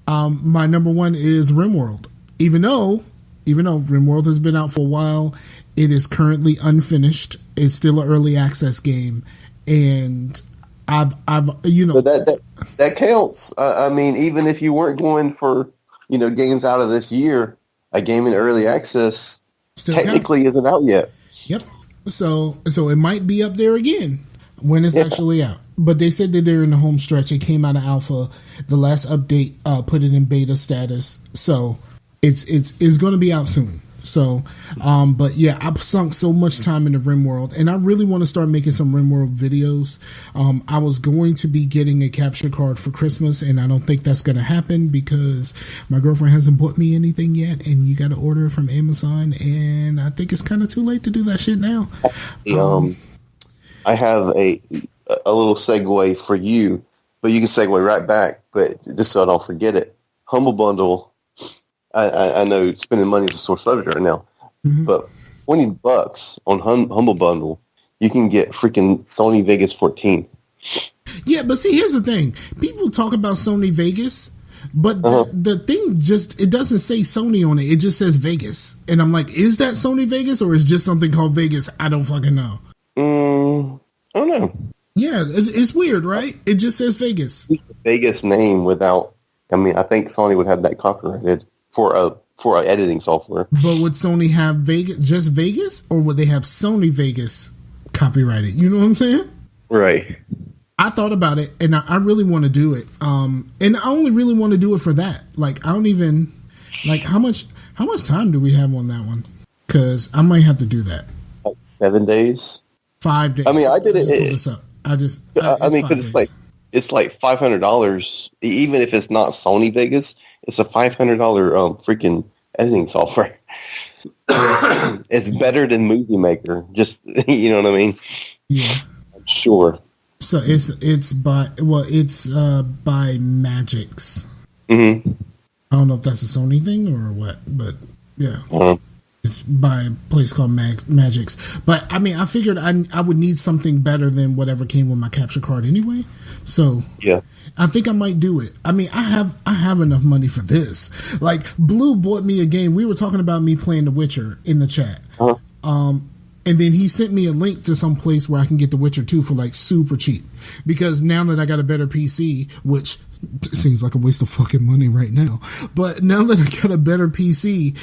My number one is RimWorld. Even though RimWorld has been out for a while, it is currently unfinished. It's still an early access game, and I've but that counts. I mean, even if you weren't going for games out of this year, a game in early access still technically counts. Isn't out yet. Yep. So it might be up there again when it's actually out. But they said that they're in the home stretch. It came out of alpha. The last update put it in beta status. So it's going to be out soon. So, but yeah, I've sunk so much time into RimWorld, and I really want to start making some RimWorld videos. I was going to be getting a capture card for Christmas, and I don't think that's going to happen because my girlfriend hasn't bought me anything yet, and you got to order it from Amazon, and I think it's kind of too late to do that shit now. I have a little segue for you, but you can segue right back. But just so I don't forget it, Humble Bundle. I know spending money is a sore subject right now, but $20 on Humble Bundle, you can get freaking Sony Vegas 14. Yeah, but see, here's the thing: people talk about Sony Vegas, but the thing it doesn't say Sony on it. It just says Vegas, and I'm like, is that Sony Vegas or is just something called Vegas? I don't fucking know. I don't know. Yeah, it's weird, right? It just says Vegas. It's the Vegas name without. I mean, I think Sony would have that copyrighted for for editing software. But would Sony have Vegas, just Vegas, or would they have Sony Vegas copyrighted? You know what I'm saying? Right. I thought about it, and I really want to do it. And I only really want to do it for that. Like, I don't even like how much time do we have on that one? Because I might have to do that. Like 7 days. 5 days. I mean, I did it. I mean, because it's like $500. Even if it's not Sony Vegas, it's a $500 freaking editing software. It's better than Movie Maker. Just you know what I mean? Yeah. I'm sure. So it's by Magix. Mm-hmm. I don't know if that's a Sony thing or what, but yeah. It's by a place called Magix. But I mean, I figured I would need something better than whatever came with my capture card anyway. So yeah, I think I might do it. I mean, I have enough money for this. Like, Blue bought me a game. We were talking about me playing The Witcher in the chat. And then he sent me a link to some place where I can get The Witcher 2 for like super cheap. Because now that I got a better PC, which seems like a waste of fucking money right now, but now that I got a better PC,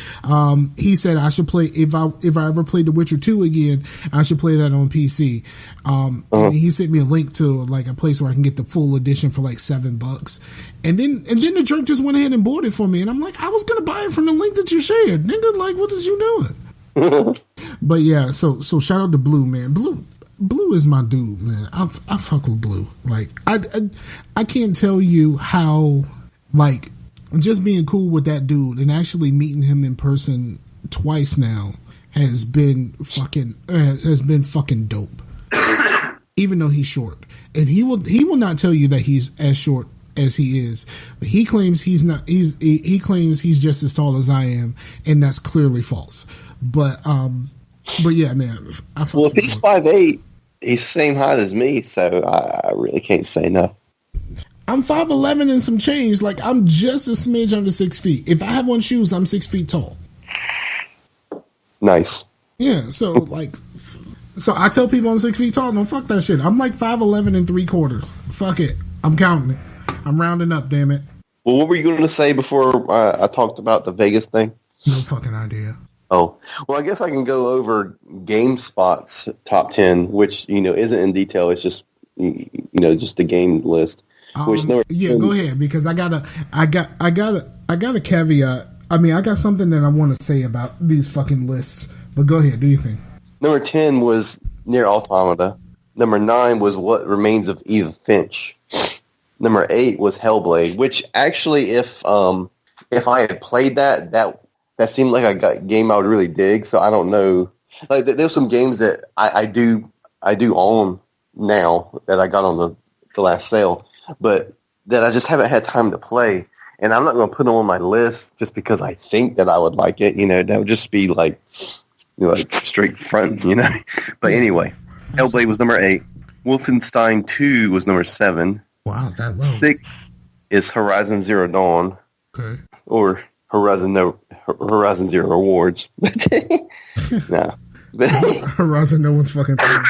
he said I should play, if I ever play The Witcher 2 again, I should play that on PC. And he sent me a link to like a place where I can get the full edition for like $7. And then the jerk just went ahead and bought it for me. And I'm like, I was going to buy it from the link that you shared. Nigga, like, what is you doing? But yeah, so shout out to Blue, man. Blue is my dude, man. I fuck with Blue. Like, I can't tell you how, like, just being cool with that dude and actually meeting him in person twice now has been fucking dope. Even though he's short, and he will not tell you that he's as short as he is, but he claims he's not. He claims he's just as tall as I am, and that's clearly false. But yeah, man. Well, if he's 5'8", he's the same height as me, so I really can't say no. I'm 5'11" and some change. Like, I'm just a smidge under 6 feet. If I have on shoes, I'm 6 feet tall. Nice. Yeah. So I tell people I'm 6 feet tall. No, fuck that shit. I'm like 5'11" and 3/4. Fuck it. I'm counting it. I'm rounding up. Damn it. Well, what were you going to say before I talked about the Vegas thing? No fucking idea. Oh, well, I guess I can go over GameSpot's top 10, which, isn't in detail. It's just, just the game list. Yeah, go ahead, because I got a caveat. I mean, I got something that I want to say about these fucking lists, but go ahead, do your thing. Number 10 was Near Automata. Number 9 was What Remains of Edith Finch. Number 8 was Hellblade, which actually, if I had played that seemed like a game I would really dig. So I don't know. Like, there's some games that I do own now that I got on the last sale, but that I just haven't had time to play. And I'm not going to put them on my list just because I think that I would like it. That would just be like straight front, But anyway, Hellblade was number 8. Wolfenstein 2 was number 7. Wow, that low. 6 is Horizon Zero Dawn. Okay. Or Horizon Zero Rewards. Nah. Horizon, no one's fucking playing.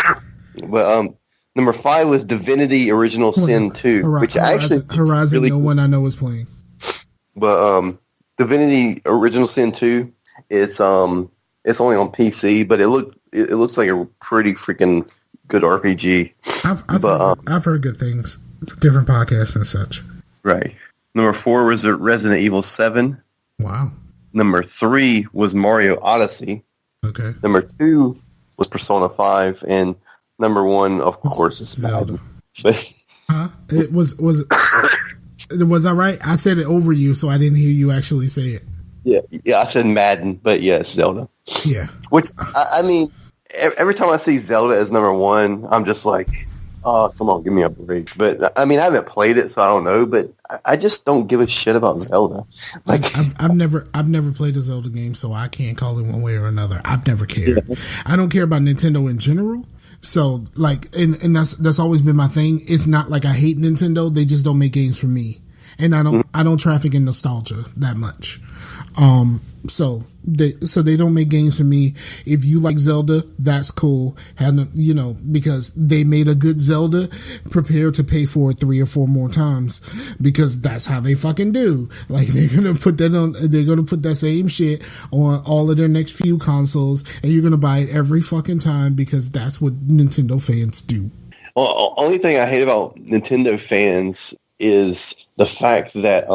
But number 5 was Divinity Original Sin 2, which actually Horizon, really no one I know is playing. But Divinity Original Sin 2, it's only on PC, but it looks like a pretty freaking good RPG. I've heard good things, different podcasts and such. Right. Number 4 was Resident Evil 7. Wow. Number 3 was Mario Odyssey. Okay. Number 2 was Persona 5, and number 1, of course, is Zelda. Huh? It was I right? I said it over you, so I didn't hear you actually say it. Yeah, I said Madden, but yes, Zelda. Yeah. Which, I mean, every time I see Zelda as number 1, I'm just like, oh, come on, give me a break. But, I mean, I haven't played it, so I don't know, but I just don't give a shit about Zelda. Like, I've never played a Zelda game, so I can't call it one way or another. I've never cared. Yeah. I don't care about Nintendo in general. So, like, and that's always been my thing. It's not like I hate Nintendo. They just don't make games for me. And I don't traffic in nostalgia that much. So they don't make games for me. If you like Zelda, that's cool. Because they made a good Zelda, prepare to pay for it 3 or 4 more times, because that's how they fucking do. Like, they're gonna put that same shit on all of their next few consoles, and you're gonna buy it every fucking time, because that's what Nintendo fans do. Well, only thing I hate about Nintendo fans is the fact that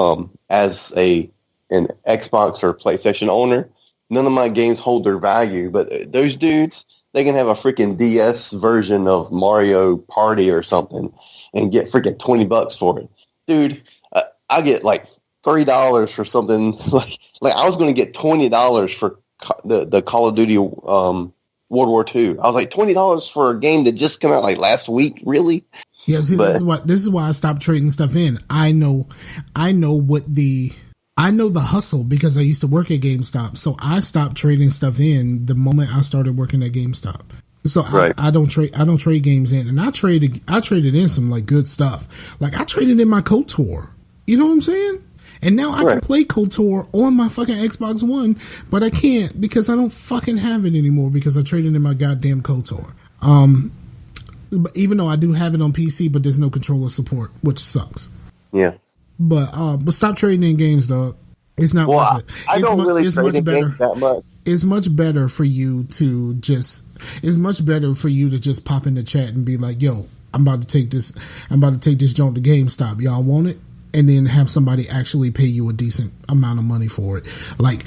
as an Xbox or PlayStation owner, none of my games hold their value. But those dudes, they can have a freaking DS version of Mario Party or something and get freaking $20 for it. Dude, I get like $3 for something. Like I was going to get $20 for the Call of Duty World War II. I was like, $20 for a game that just came out like last week? Really? Yeah, see, this is why I stopped trading stuff in. I know the hustle, because I used to work at GameStop. So I stopped trading stuff in the moment I started working at GameStop. So right. I don't trade games in, and I traded in some like good stuff. Like, I traded in my KOTOR. You know what I'm saying? And now I can play KOTOR on my fucking Xbox One, but I can't because I don't fucking have it anymore, because I traded in my goddamn KOTOR. But even though I do have it on PC, but there's no controller support, which sucks. Yeah. But stop trading in games, dog. It's not worth it. I don't really trade in games that much. It's much better for you to just pop in the chat and be like, "Yo, I'm about to take this joint to GameStop. Y'all want it?" And then have somebody actually pay you a decent amount of money for it. Like,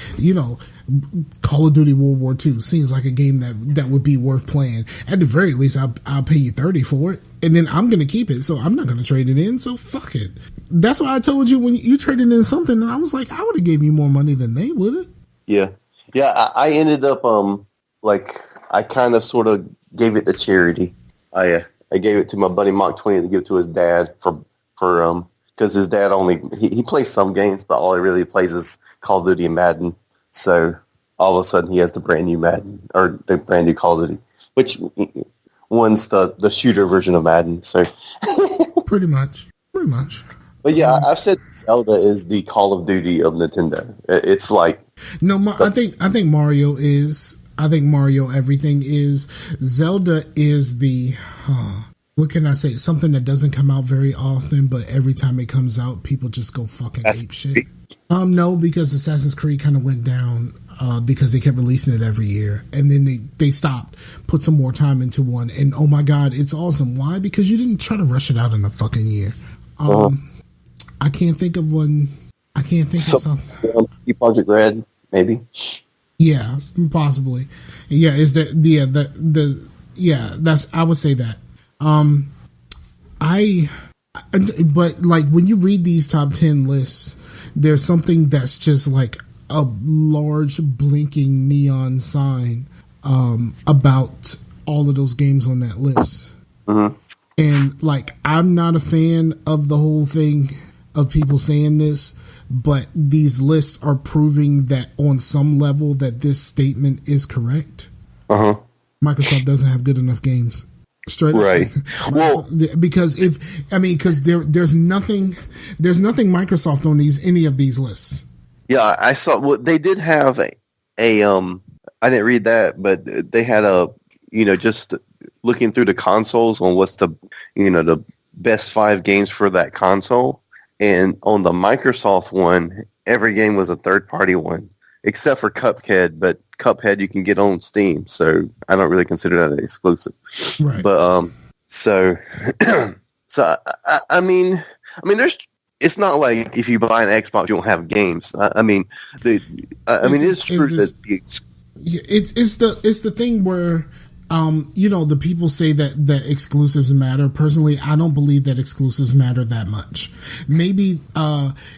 Call of Duty World War II seems like a game that would be worth playing. At the very least, I'll pay you $30 for it, and then I'm gonna keep it. So I'm not gonna trade it in. So fuck it. That's why I told you when you traded in something, and I was like, I would have gave you more money than they would have. Yeah. I ended up I kind of sort of gave it to charity. I gave it to my buddy Mark 20 to give it to his dad for because his dad he plays some games, but all he really plays is Call of Duty and Madden. So all of a sudden he has the brand new Madden, or the brand new Call of Duty, which one's the shooter version of Madden. So pretty much. But yeah, I've said Zelda is the Call of Duty of Nintendo. It's like I think Mario is. I think Mario everything is. Zelda is the. What can I say? Something that doesn't come out very often, but every time it comes out, people just go fucking ape shit. No, because Assassin's Creed kind of went down because they kept releasing it every year, and then they stopped, put some more time into one, and oh my god, it's awesome. Why? Because you didn't try to rush it out in a fucking year. I can't think of one. I can't think of something. Project Red, maybe. Yeah, possibly. Yeah, is that that's. I would say that. But like when you read these top 10 lists, there's something that's just like a large blinking neon sign about all of those games on that list. Mm-hmm. And like, I'm not a fan of the whole thing of people saying this, but these lists are proving that on some level that this statement is correct. Microsoft doesn't have good enough games. Straight right. Well, because there's nothing Microsoft on any of these lists. Yeah, I saw. Well, they did have a I didn't read that, but they had just looking through the consoles on what's the best 5 games for that console, and on the Microsoft one, every game was a third party one except for Cuphead, but Cuphead you can get on Steam, so I don't really consider that an exclusive. Right. But so I mean, there's. It's not like if you buy an Xbox you don't have games. It's true that it's the thing where the people say that exclusives matter. Personally, I don't believe that exclusives matter that much. Maybe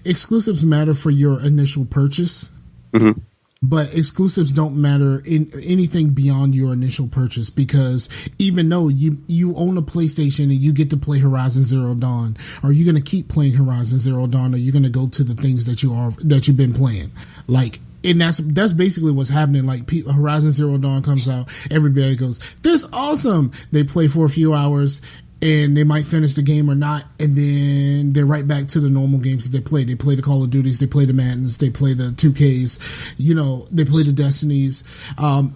exclusives matter for your initial purchase. Mm-hmm. But exclusives don't matter in anything beyond your initial purchase, because even though you own a PlayStation and you get to play Horizon Zero Dawn, are you going to keep playing Horizon Zero Dawn, or are you going to go to the things that you've been playing? Like, and that's basically what's happening. Like, Horizon Zero Dawn comes out, everybody goes, "This is awesome." They play for a few hours, and they might finish the game or not, and then they're right back to the normal games that they play. They play the Call of Duties, they play the Maddens, they play the 2Ks, they play the Destinies,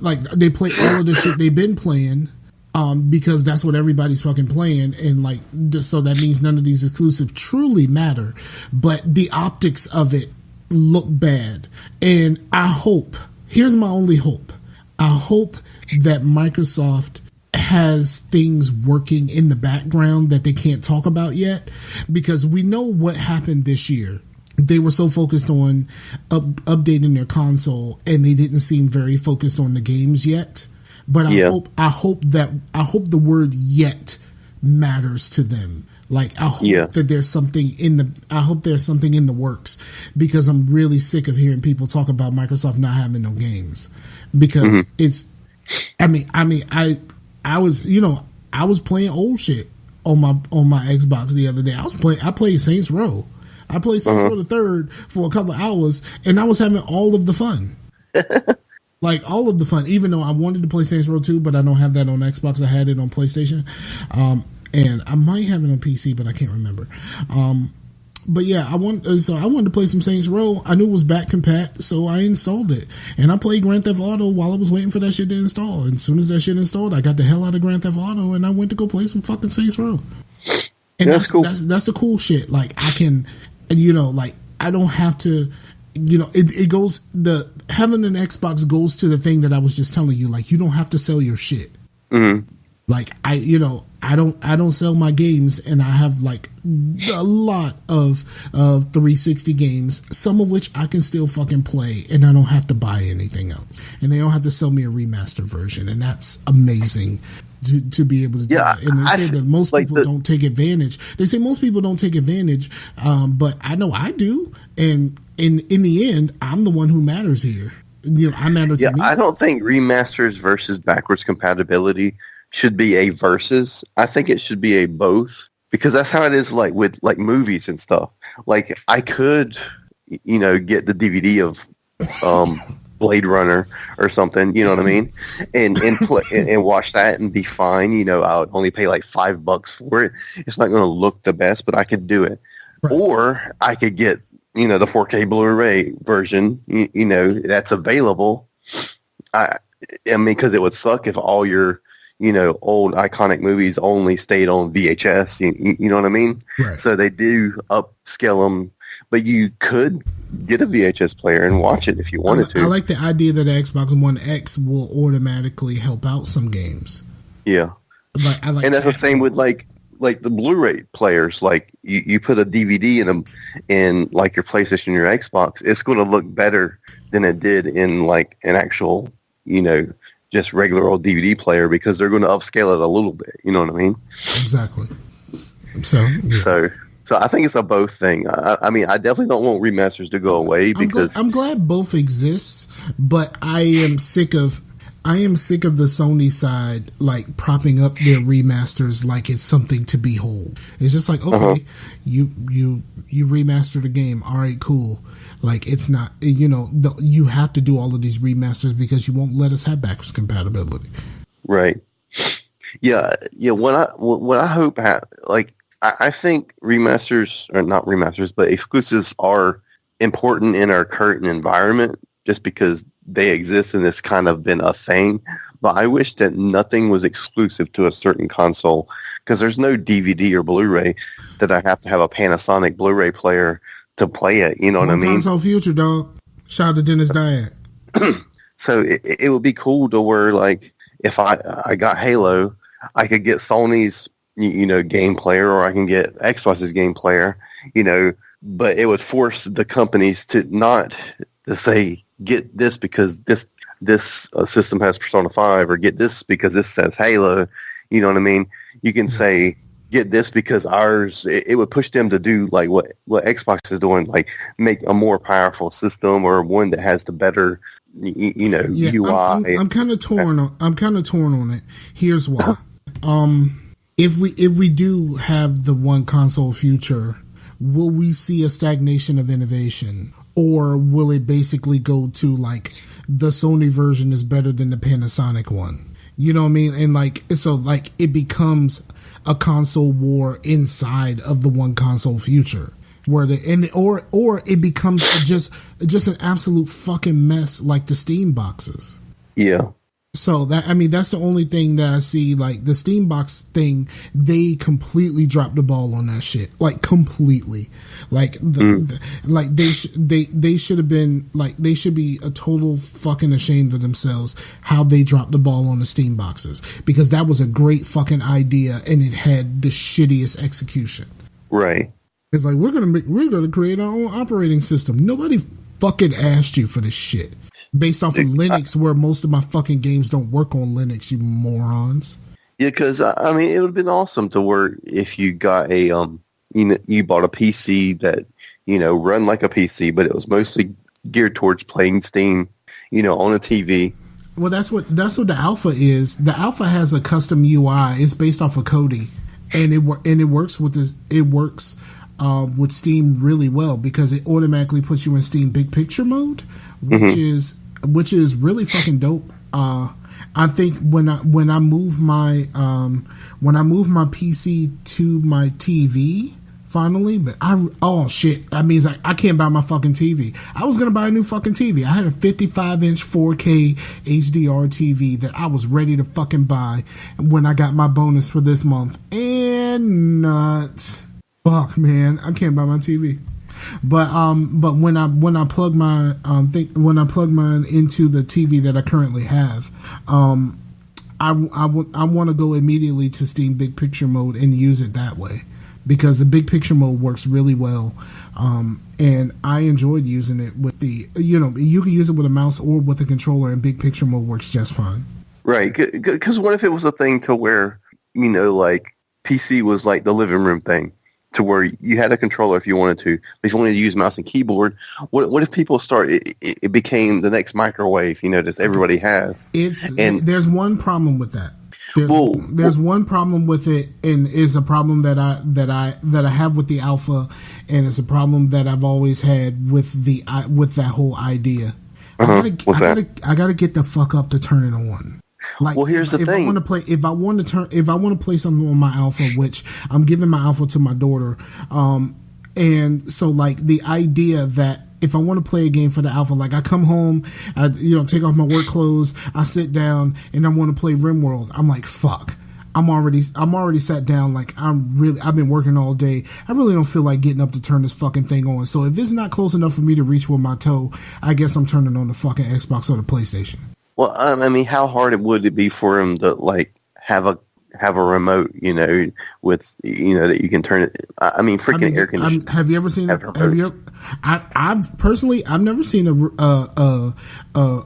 like they play all of the shit they've been playing, because that's what everybody's fucking playing, and like, so that means none of these exclusives truly matter, but the optics of it look bad, and here's my only hope. I hope that Microsoft has things working in the background that they can't talk about yet, because we know what happened this year. They were so focused on updating their console, and they didn't seem very focused on the games yet. But I hope the word "yet" matters to them. Like, I hope that there's something in the works, because I'm really sick of hearing people talk about Microsoft not having no games, because it's. I was playing old shit on my Xbox the other day. I played Saints Row. I played Saints Row the Third for a couple of hours, and I was having all of the fun. Like, all of the fun, even though I wanted to play Saints Row 2, but I don't have that on Xbox. I had it on PlayStation. And I might have it on PC, but I can't remember. But yeah, I wanted to play some Saints Row. I knew it was back compat, so I installed it. And I played Grand Theft Auto while I was waiting for that shit to install. And as soon as that shit installed, I got the hell out of Grand Theft Auto, and I went to go play some fucking Saints Row. And that's cool. That's the cool shit. Like, I can, like, I don't have to, it goes, having an Xbox goes to the thing that I was just telling you. Like, you don't have to sell your shit. Like, I don't sell my games, and I have like a lot of 360 games, some of which I can still fucking play, and I don't have to buy anything else, and they don't have to sell me a remaster version, and that's amazing to be able to do that. And they say that most people don't take advantage. They say most people don't take advantage, but I know I do, and in the end, I'm the one who matters here. I matter to me. I don't think remasters versus backwards compatibility should be a versus. I think it should be a both, because that's how it is, like with like movies and stuff. Like, I could, get the DVD of Blade Runner or something, you know what I mean, and watch that and be fine. I would only pay like $5 for it. It's not going to look the best, but I could do it. Right. Or I could get the 4K Blu-ray version, that's available. I mean, because it would suck if all your old iconic movies only stayed on VHS. You know what I mean? Right. So they do upscale them, but you could get a VHS player and watch it if you wanted to. I like the idea that the Xbox One X will automatically help out some games. Yeah. And that's the same with like the Blu-ray players. Like, you put a DVD in them, in like your PlayStation, your Xbox, it's going to look better than it did in like an actual, just regular old DVD player, because they're going to upscale it a little bit. You know what I mean? Exactly. So I think it's a both thing. I mean, I definitely don't want remasters to go away, because I'm glad both exists, but I am sick of the Sony side, like, propping up their remasters like it's something to behold. It's just like, okay, you remastered a game, all right, cool. Like, it's not, you have to do all of these remasters because you won't let us have backwards compatibility. Right. Yeah. What I hope, I think remasters, or not remasters, but exclusives are important in our current environment, just because they exist and it's kind of been a thing. But I wish that nothing was exclusive to a certain console, because there's no DVD or Blu-ray that I have to have a Panasonic Blu-ray player to play it. You know what I mean? Console future, dog. Shout out to Dennis Diet. So it would be cool to where, like, if I got Halo, I could get Sony's game player, or I can get Xbox's game player. But it would force the companies to not to say, get this because this system has Persona 5, or get this because this says Halo. You know what I mean? You can say, get this because ours. It would push them to do like what Xbox is doing, like make a more powerful system, or one that has the better UI. I'm kind of torn on it. Here's why. If we do have the one console future, will we see a stagnation of innovation, or will it basically go to like the Sony version is better than the Panasonic one? You know what I mean? And like, so like it becomes a console war inside of the one console future, where or it becomes just an absolute fucking mess like the Steam boxes. Yeah. So that's the only thing that I see. Like the Steam box thing, they completely dropped the ball on that shit. Like completely. Like they should have been like, they should be a total fucking ashamed of themselves how they dropped the ball on the Steam boxes, because that was a great fucking idea and it had the shittiest execution. Right. It's like, we're gonna create our own operating system. Nobody fucking asked you for this shit. Based off of Linux, where most of my fucking games don't work on Linux, you morons. Yeah, because it would have been awesome to where if you got a you bought a PC that run like a PC, but it was mostly geared towards playing Steam, on a TV. Well, that's what the alpha is. The alpha has a custom UI. It's based off of Kodi, and it works with this. It works with Steam really well, because it automatically puts you in Steam Big Picture mode, which is really fucking dope. I think when I move my PC to my TV finally, but that means I can't buy my fucking TV. I was gonna buy a new fucking TV. I had a 55-inch 4K HDR TV that I was ready to fucking buy when I got my bonus for this month, and not. Fuck, man, I can't buy my TV. But when I plug my mine into the TV that I currently have, I want to go immediately to Steam Big Picture mode and use it that way, because the Big Picture mode works really well. And I enjoyed using it with the, you can use it with a mouse or with a controller, and Big Picture mode works just fine. Right, because what if it was a thing to where, like PC was like the living room thing, to where you had a controller if you wanted to, but if you wanted to use mouse and keyboard, what if people it became the next microwave, that everybody has? There's one problem with that. There's one problem with it, and is a problem that I have with the alpha, and it's a problem that I've always had with that whole idea. I gotta get the fuck up to turn it on. Like, well, here's the thing. If I want to play something on my alpha, which I'm giving my alpha to my daughter, and so like the idea that if I want to play a game for the alpha, like I come home, I take off my work clothes, I sit down, and I want to play RimWorld. I'm like, fuck. I'm already sat down. Like I've been working all day. I really don't feel like getting up to turn this fucking thing on. So if it's not close enough for me to reach with my toe, I guess I'm turning on the fucking Xbox or the PlayStation. Well, how hard would it be for him to like have a remote, with that you can turn it? Freaking air conditioning. Have you ever seen? I've never seen a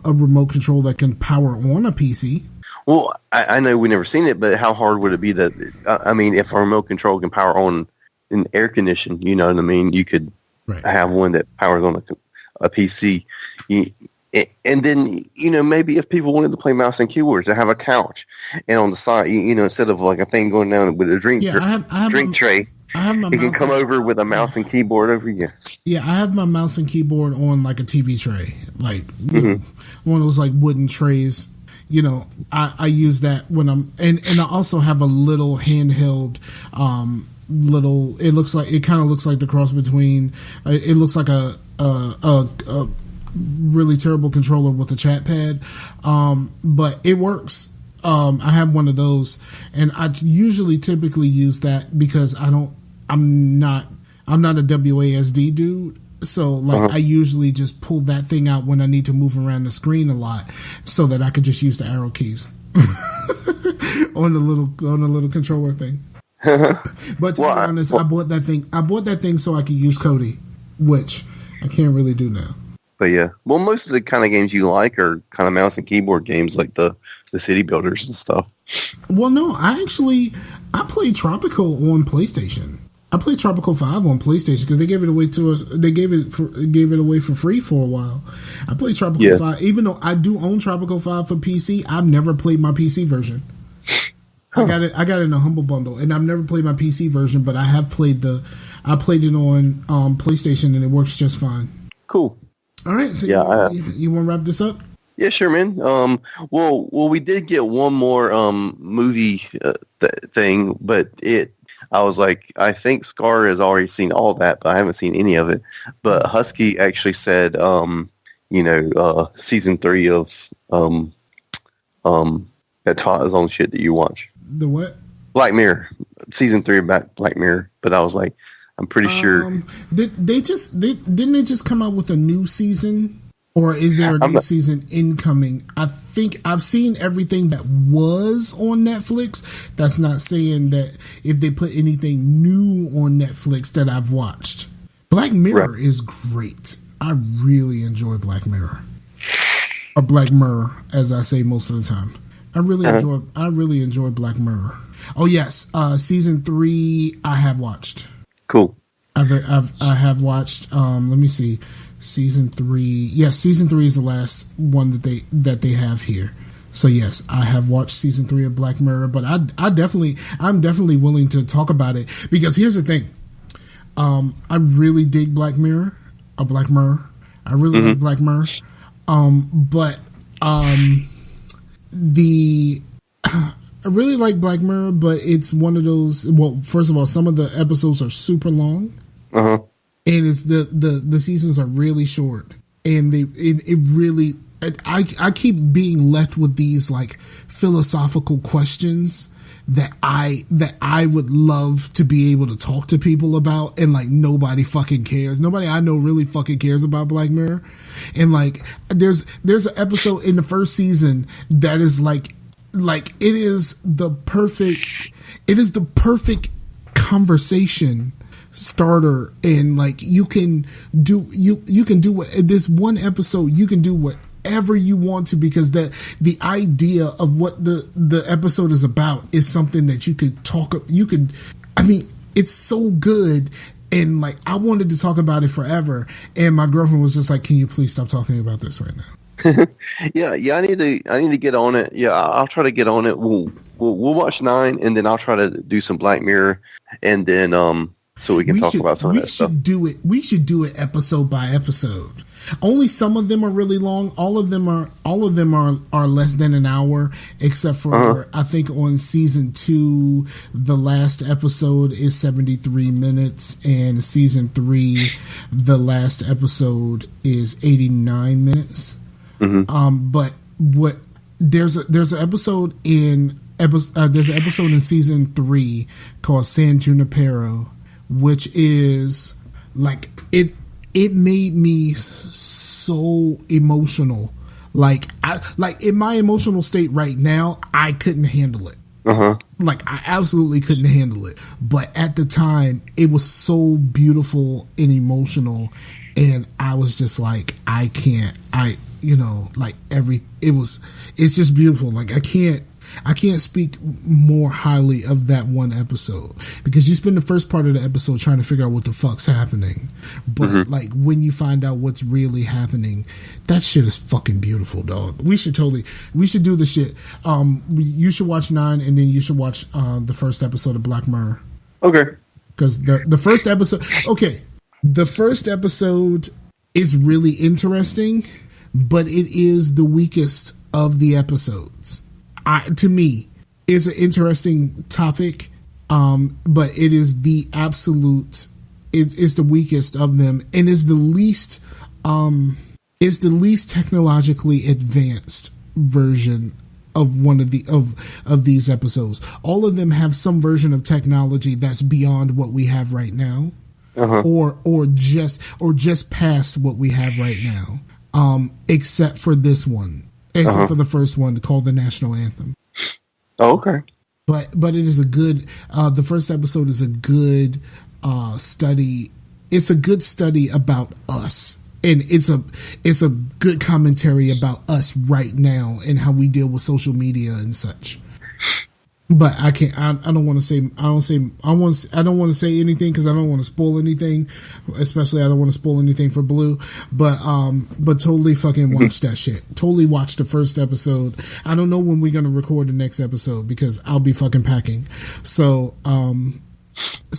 remote control that can power on a PC. Well, I know we've never seen it, but how hard would it be that? If a remote control can power on an air condition, you know what I mean? You could have one that powers on a PC. And then, maybe if people wanted to play mouse and keyboards, to have a couch, and on the side, instead of like a thing going down with a drink tray, it can come over with a mouse and keyboard over you. Yeah, I have my mouse and keyboard on like a TV tray, like one of those like wooden trays. I use that when I'm, and I also have a little handheld, it kind of looks like the cross between, it looks like a really terrible controller with a chat pad, but it works. I have one of those, and I typically use that because I'm not a WASD dude. So I usually just pull that thing out when I need to move around the screen a lot, so that I could just use the arrow keys on the little controller thing. But to be honest, I bought that thing so I could use Kodi, which I can't really do now. But yeah, well, most of the kind of games you like are kind of mouse and keyboard games, like the city builders and stuff. Well, no, I played Tropical on PlayStation. I played Tropical 5 on PlayStation because they gave it away to us. They gave it away for free for a while. I played Tropical 5, even though I do own Tropical 5 for PC. I've never played my PC version. I got it in a Humble Bundle, and I've never played my PC version, but I have played I played it on PlayStation, and it works just fine. Cool. All right, so you want to wrap this up? Yeah, sure, man. Well, we did get one more movie thing, but I was like, I think Scar has already seen all that, but I haven't seen any of it. But Husky actually said, season 3 of that taught his own shit that you watch. The what? Black Mirror, season 3 of Black Mirror. But I was like, I'm pretty sure. Didn't they just come out with a new season? Or is there a new season incoming? I think I've seen everything that was on Netflix. That's not saying that if they put anything new on Netflix that I've watched. Black Mirror is great. I really enjoy Black Mirror. Or Black Mirror, as I say most of the time. I really enjoy Black Mirror. Oh yes, season 3 I have watched. Cool. I have watched. Let me see. Season 3. Yes, season 3 is the last one that they have here. So yes, I have watched season 3 of Black Mirror, but I'm definitely willing to talk about it because here's the thing. I really dig Black Mirror. I really like Black Mirror. But I really like Black Mirror, but it's one of those. Well, first of all, some of the episodes are super long. And it's the seasons are really short, and it really. I keep being left with these like philosophical questions that I would love to be able to talk to people about, and like nobody fucking cares. Nobody I know really fucking cares about Black Mirror, and like there's an episode in the first season that is like it is the perfect conversation starter, and like you can do what this one episode you can do whatever you want to, because the idea of what the episode is about is something that it's so good, and like I wanted to talk about it forever, and my girlfriend was just like, can you please stop talking about this right now? yeah I need to get on it. I'll try to get on it. We'll watch 9, and then I'll try to do some Black Mirror, and then so we can talk about some of that stuff. We should do it episode by episode. Only some of them are really long. All of them are less than an hour, except for I think on season 2, the last episode is 73 minutes, and season 3, the last episode is 89 minutes. But what there's an episode in season 3 called San Junipero, which is like it made me so emotional. Like in my emotional state right now, I couldn't handle it. Like I absolutely couldn't handle it. But at the time, it was so beautiful and emotional, and I was just like, it's just beautiful. Like I can't speak more highly of that one episode, because you spend the first part of the episode trying to figure out what the fuck's happening. But like when you find out what's really happening, that shit is fucking beautiful, dog. We should do the shit. You should watch 9, and then you should watch the first episode of Black Mirror. Okay. Because the first episode is really interesting, but it is the weakest of the episodes. To me, it's an interesting topic, but it is the absolute. It's the weakest of them, and is the least. It's the least technologically advanced version of one of these episodes. All of them have some version of technology that's beyond what we have right now, or just past what we have right now. Except for this one. Except for the first one, called the National Anthem. Oh, okay. But it is a good. The first episode is a good study. It's a good study about us, and it's a good commentary about us right now and how we deal with social media and such. But I can't. I don't want to say. I don't want to say anything because I don't want to spoil anything. Especially, I don't want to spoil anything for Blue. But totally fucking watch that shit. Totally watch the first episode. I don't know when we're gonna record the next episode because I'll be fucking packing. So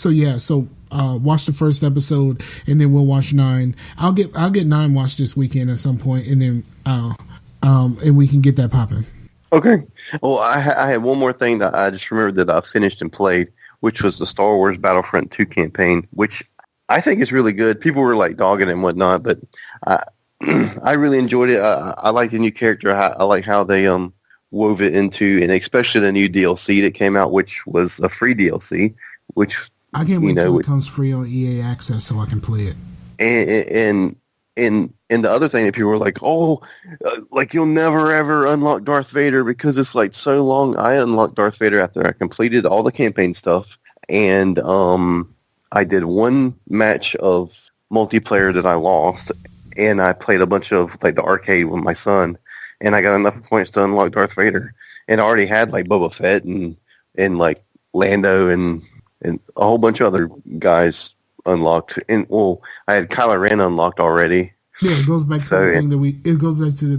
yeah. So watch the first episode, and then we'll watch 9. I'll get 9 watched this weekend at some point, and then and we can get that popping. Okay. Well, I had one more thing that I just remembered that I finished and played, which was the Star Wars Battlefront 2 campaign, which I think is really good. People were like dogging it and whatnot, but I I really enjoyed it. I like the new character. I like how they wove it into, and especially the new DLC that came out, which was a free DLC, which I can't wait till it comes free on EA Access so I can play it. And the other thing that people were like, oh, like you'll never ever unlock Darth Vader because it's like so long. I unlocked Darth Vader after I completed all the campaign stuff, and I did one match of multiplayer that I lost, and I played a bunch of like the arcade with my son, and I got enough points to unlock Darth Vader, and I already had like Boba Fett and like Lando and a whole bunch of other guys unlocked, and well, I had Kylo Ren unlocked already. Yeah, it goes back to the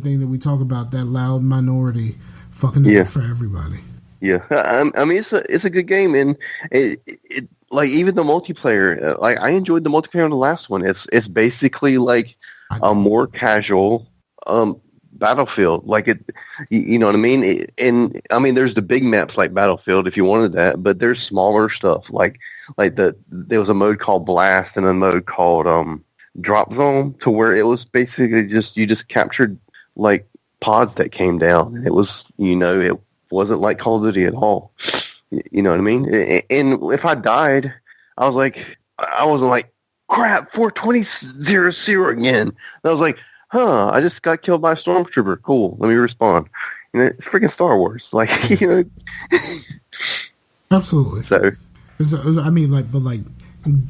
thing that we talk about, that loud minority fucking it up for everybody. Yeah, I mean it's a good game, and it like even the multiplayer, like I enjoyed the multiplayer on the last one. It's basically like a more casual Battlefield, like it, you know what I mean? And I mean, there's the big maps like Battlefield if you wanted that, but there's smaller stuff like there was a mode called Blast and a mode called Drop Zone, to where it was basically just you just captured like pods that came down, and it was, you know, it wasn't like Call of Duty at all. You know what I mean? And if I died, I wasn't like, crap, 420-0 again. And I was like, I just got killed by a stormtrooper. Cool, let me respawn. You know, it's freaking Star Wars. Like, you know. Absolutely. So, I mean, like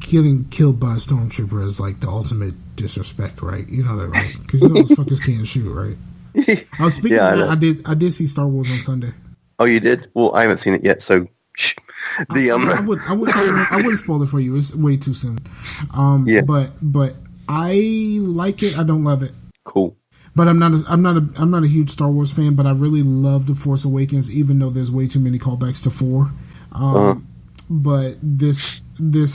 getting killed by a stormtrooper is like the ultimate disrespect, right? You know that, right? Because you know those fuckers can't shoot, right? Speaking of that, I did see Star Wars on Sunday. Oh, you did? Well, I haven't seen it yet, so I wouldn't spoil it for you. It's way too soon. But I like it. I don't love it. Cool. But I'm not a huge Star Wars fan. But I really love The Force Awakens, even though there's way too many callbacks to 4. But this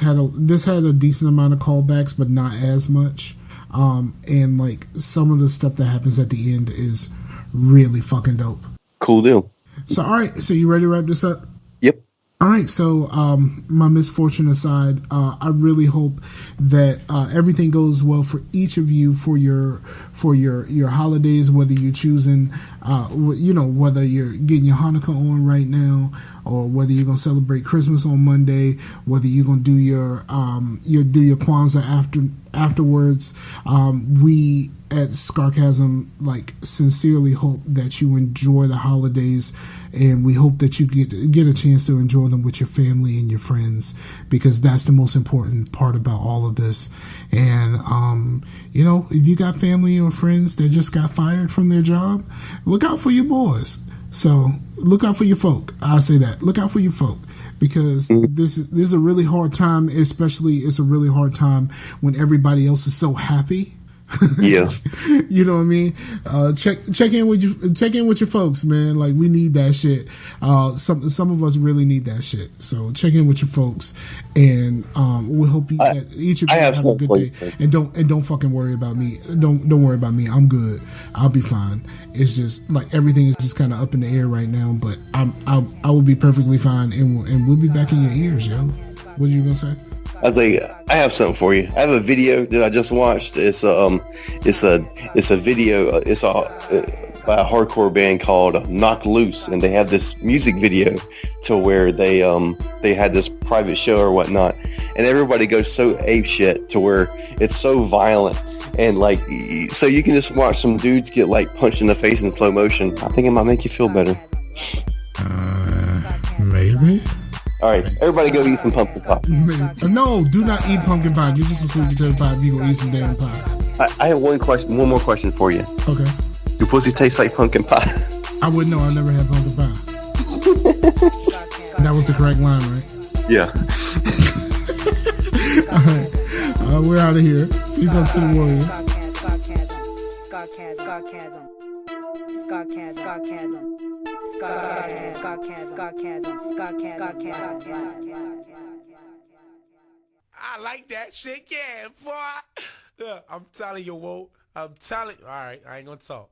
had a decent amount of callbacks, but not as much. And like some of the stuff that happens at the end is really fucking dope. Cool deal. So all right, so you ready to wrap this up? Yep. All right, so my misfortune aside, I really hope that everything goes well for each of you for your holidays, whether you're choosing, whether you're getting your Hanukkah on right now, or whether you're gonna celebrate Christmas on Monday, whether you're gonna do your Kwanzaa afterwards. We at Scarcasm sincerely hope that you enjoy the holidays, and we hope that you get a chance to enjoy them with your family and your friends, because that's the most important part about all of this. And if you got family or friends that just got fired from their job, look out for your boys. So look out for your folk. I'll say that. Look out for your folk, because this is a really hard time. Especially, it's a really hard time when everybody else is so happy. Yeah. You know what I mean? Check in with your folks, man. Like, we need that shit. Some of us really need that shit. So check in with your folks, and we'll hope each of you have a good day. And don't fucking worry about me. Don't worry about me. I'm good. I'll be fine. It's just like everything is just kind of up in the air right now, but I will be perfectly fine, and we'll be back in your ears, yo. What are you gonna say? I was like, I have something for you. I have a video that I just watched. It's a video. It's by a hardcore band called Knock Loose, and they have this music video to where they had this private show or whatnot, and everybody goes so ape shit to where it's so violent, and like, so you can just watch some dudes get like punched in the face in slow motion. I think it might make you feel better. Maybe. All right, everybody go eat some pumpkin pie. No, do not eat pumpkin pie. You're just a sweet potato pie if you gonna eat some damn pie. I have one more question for you. Okay. Your pussy tastes like pumpkin pie. I wouldn't know. I never had pumpkin pie. That was the correct line, right? Yeah. All right. We're out of here. Peace out to the warriors. I like that shit, yeah, boy. Look, I'm telling you, Whoa. I'm telling you. All right, I ain't gonna talk.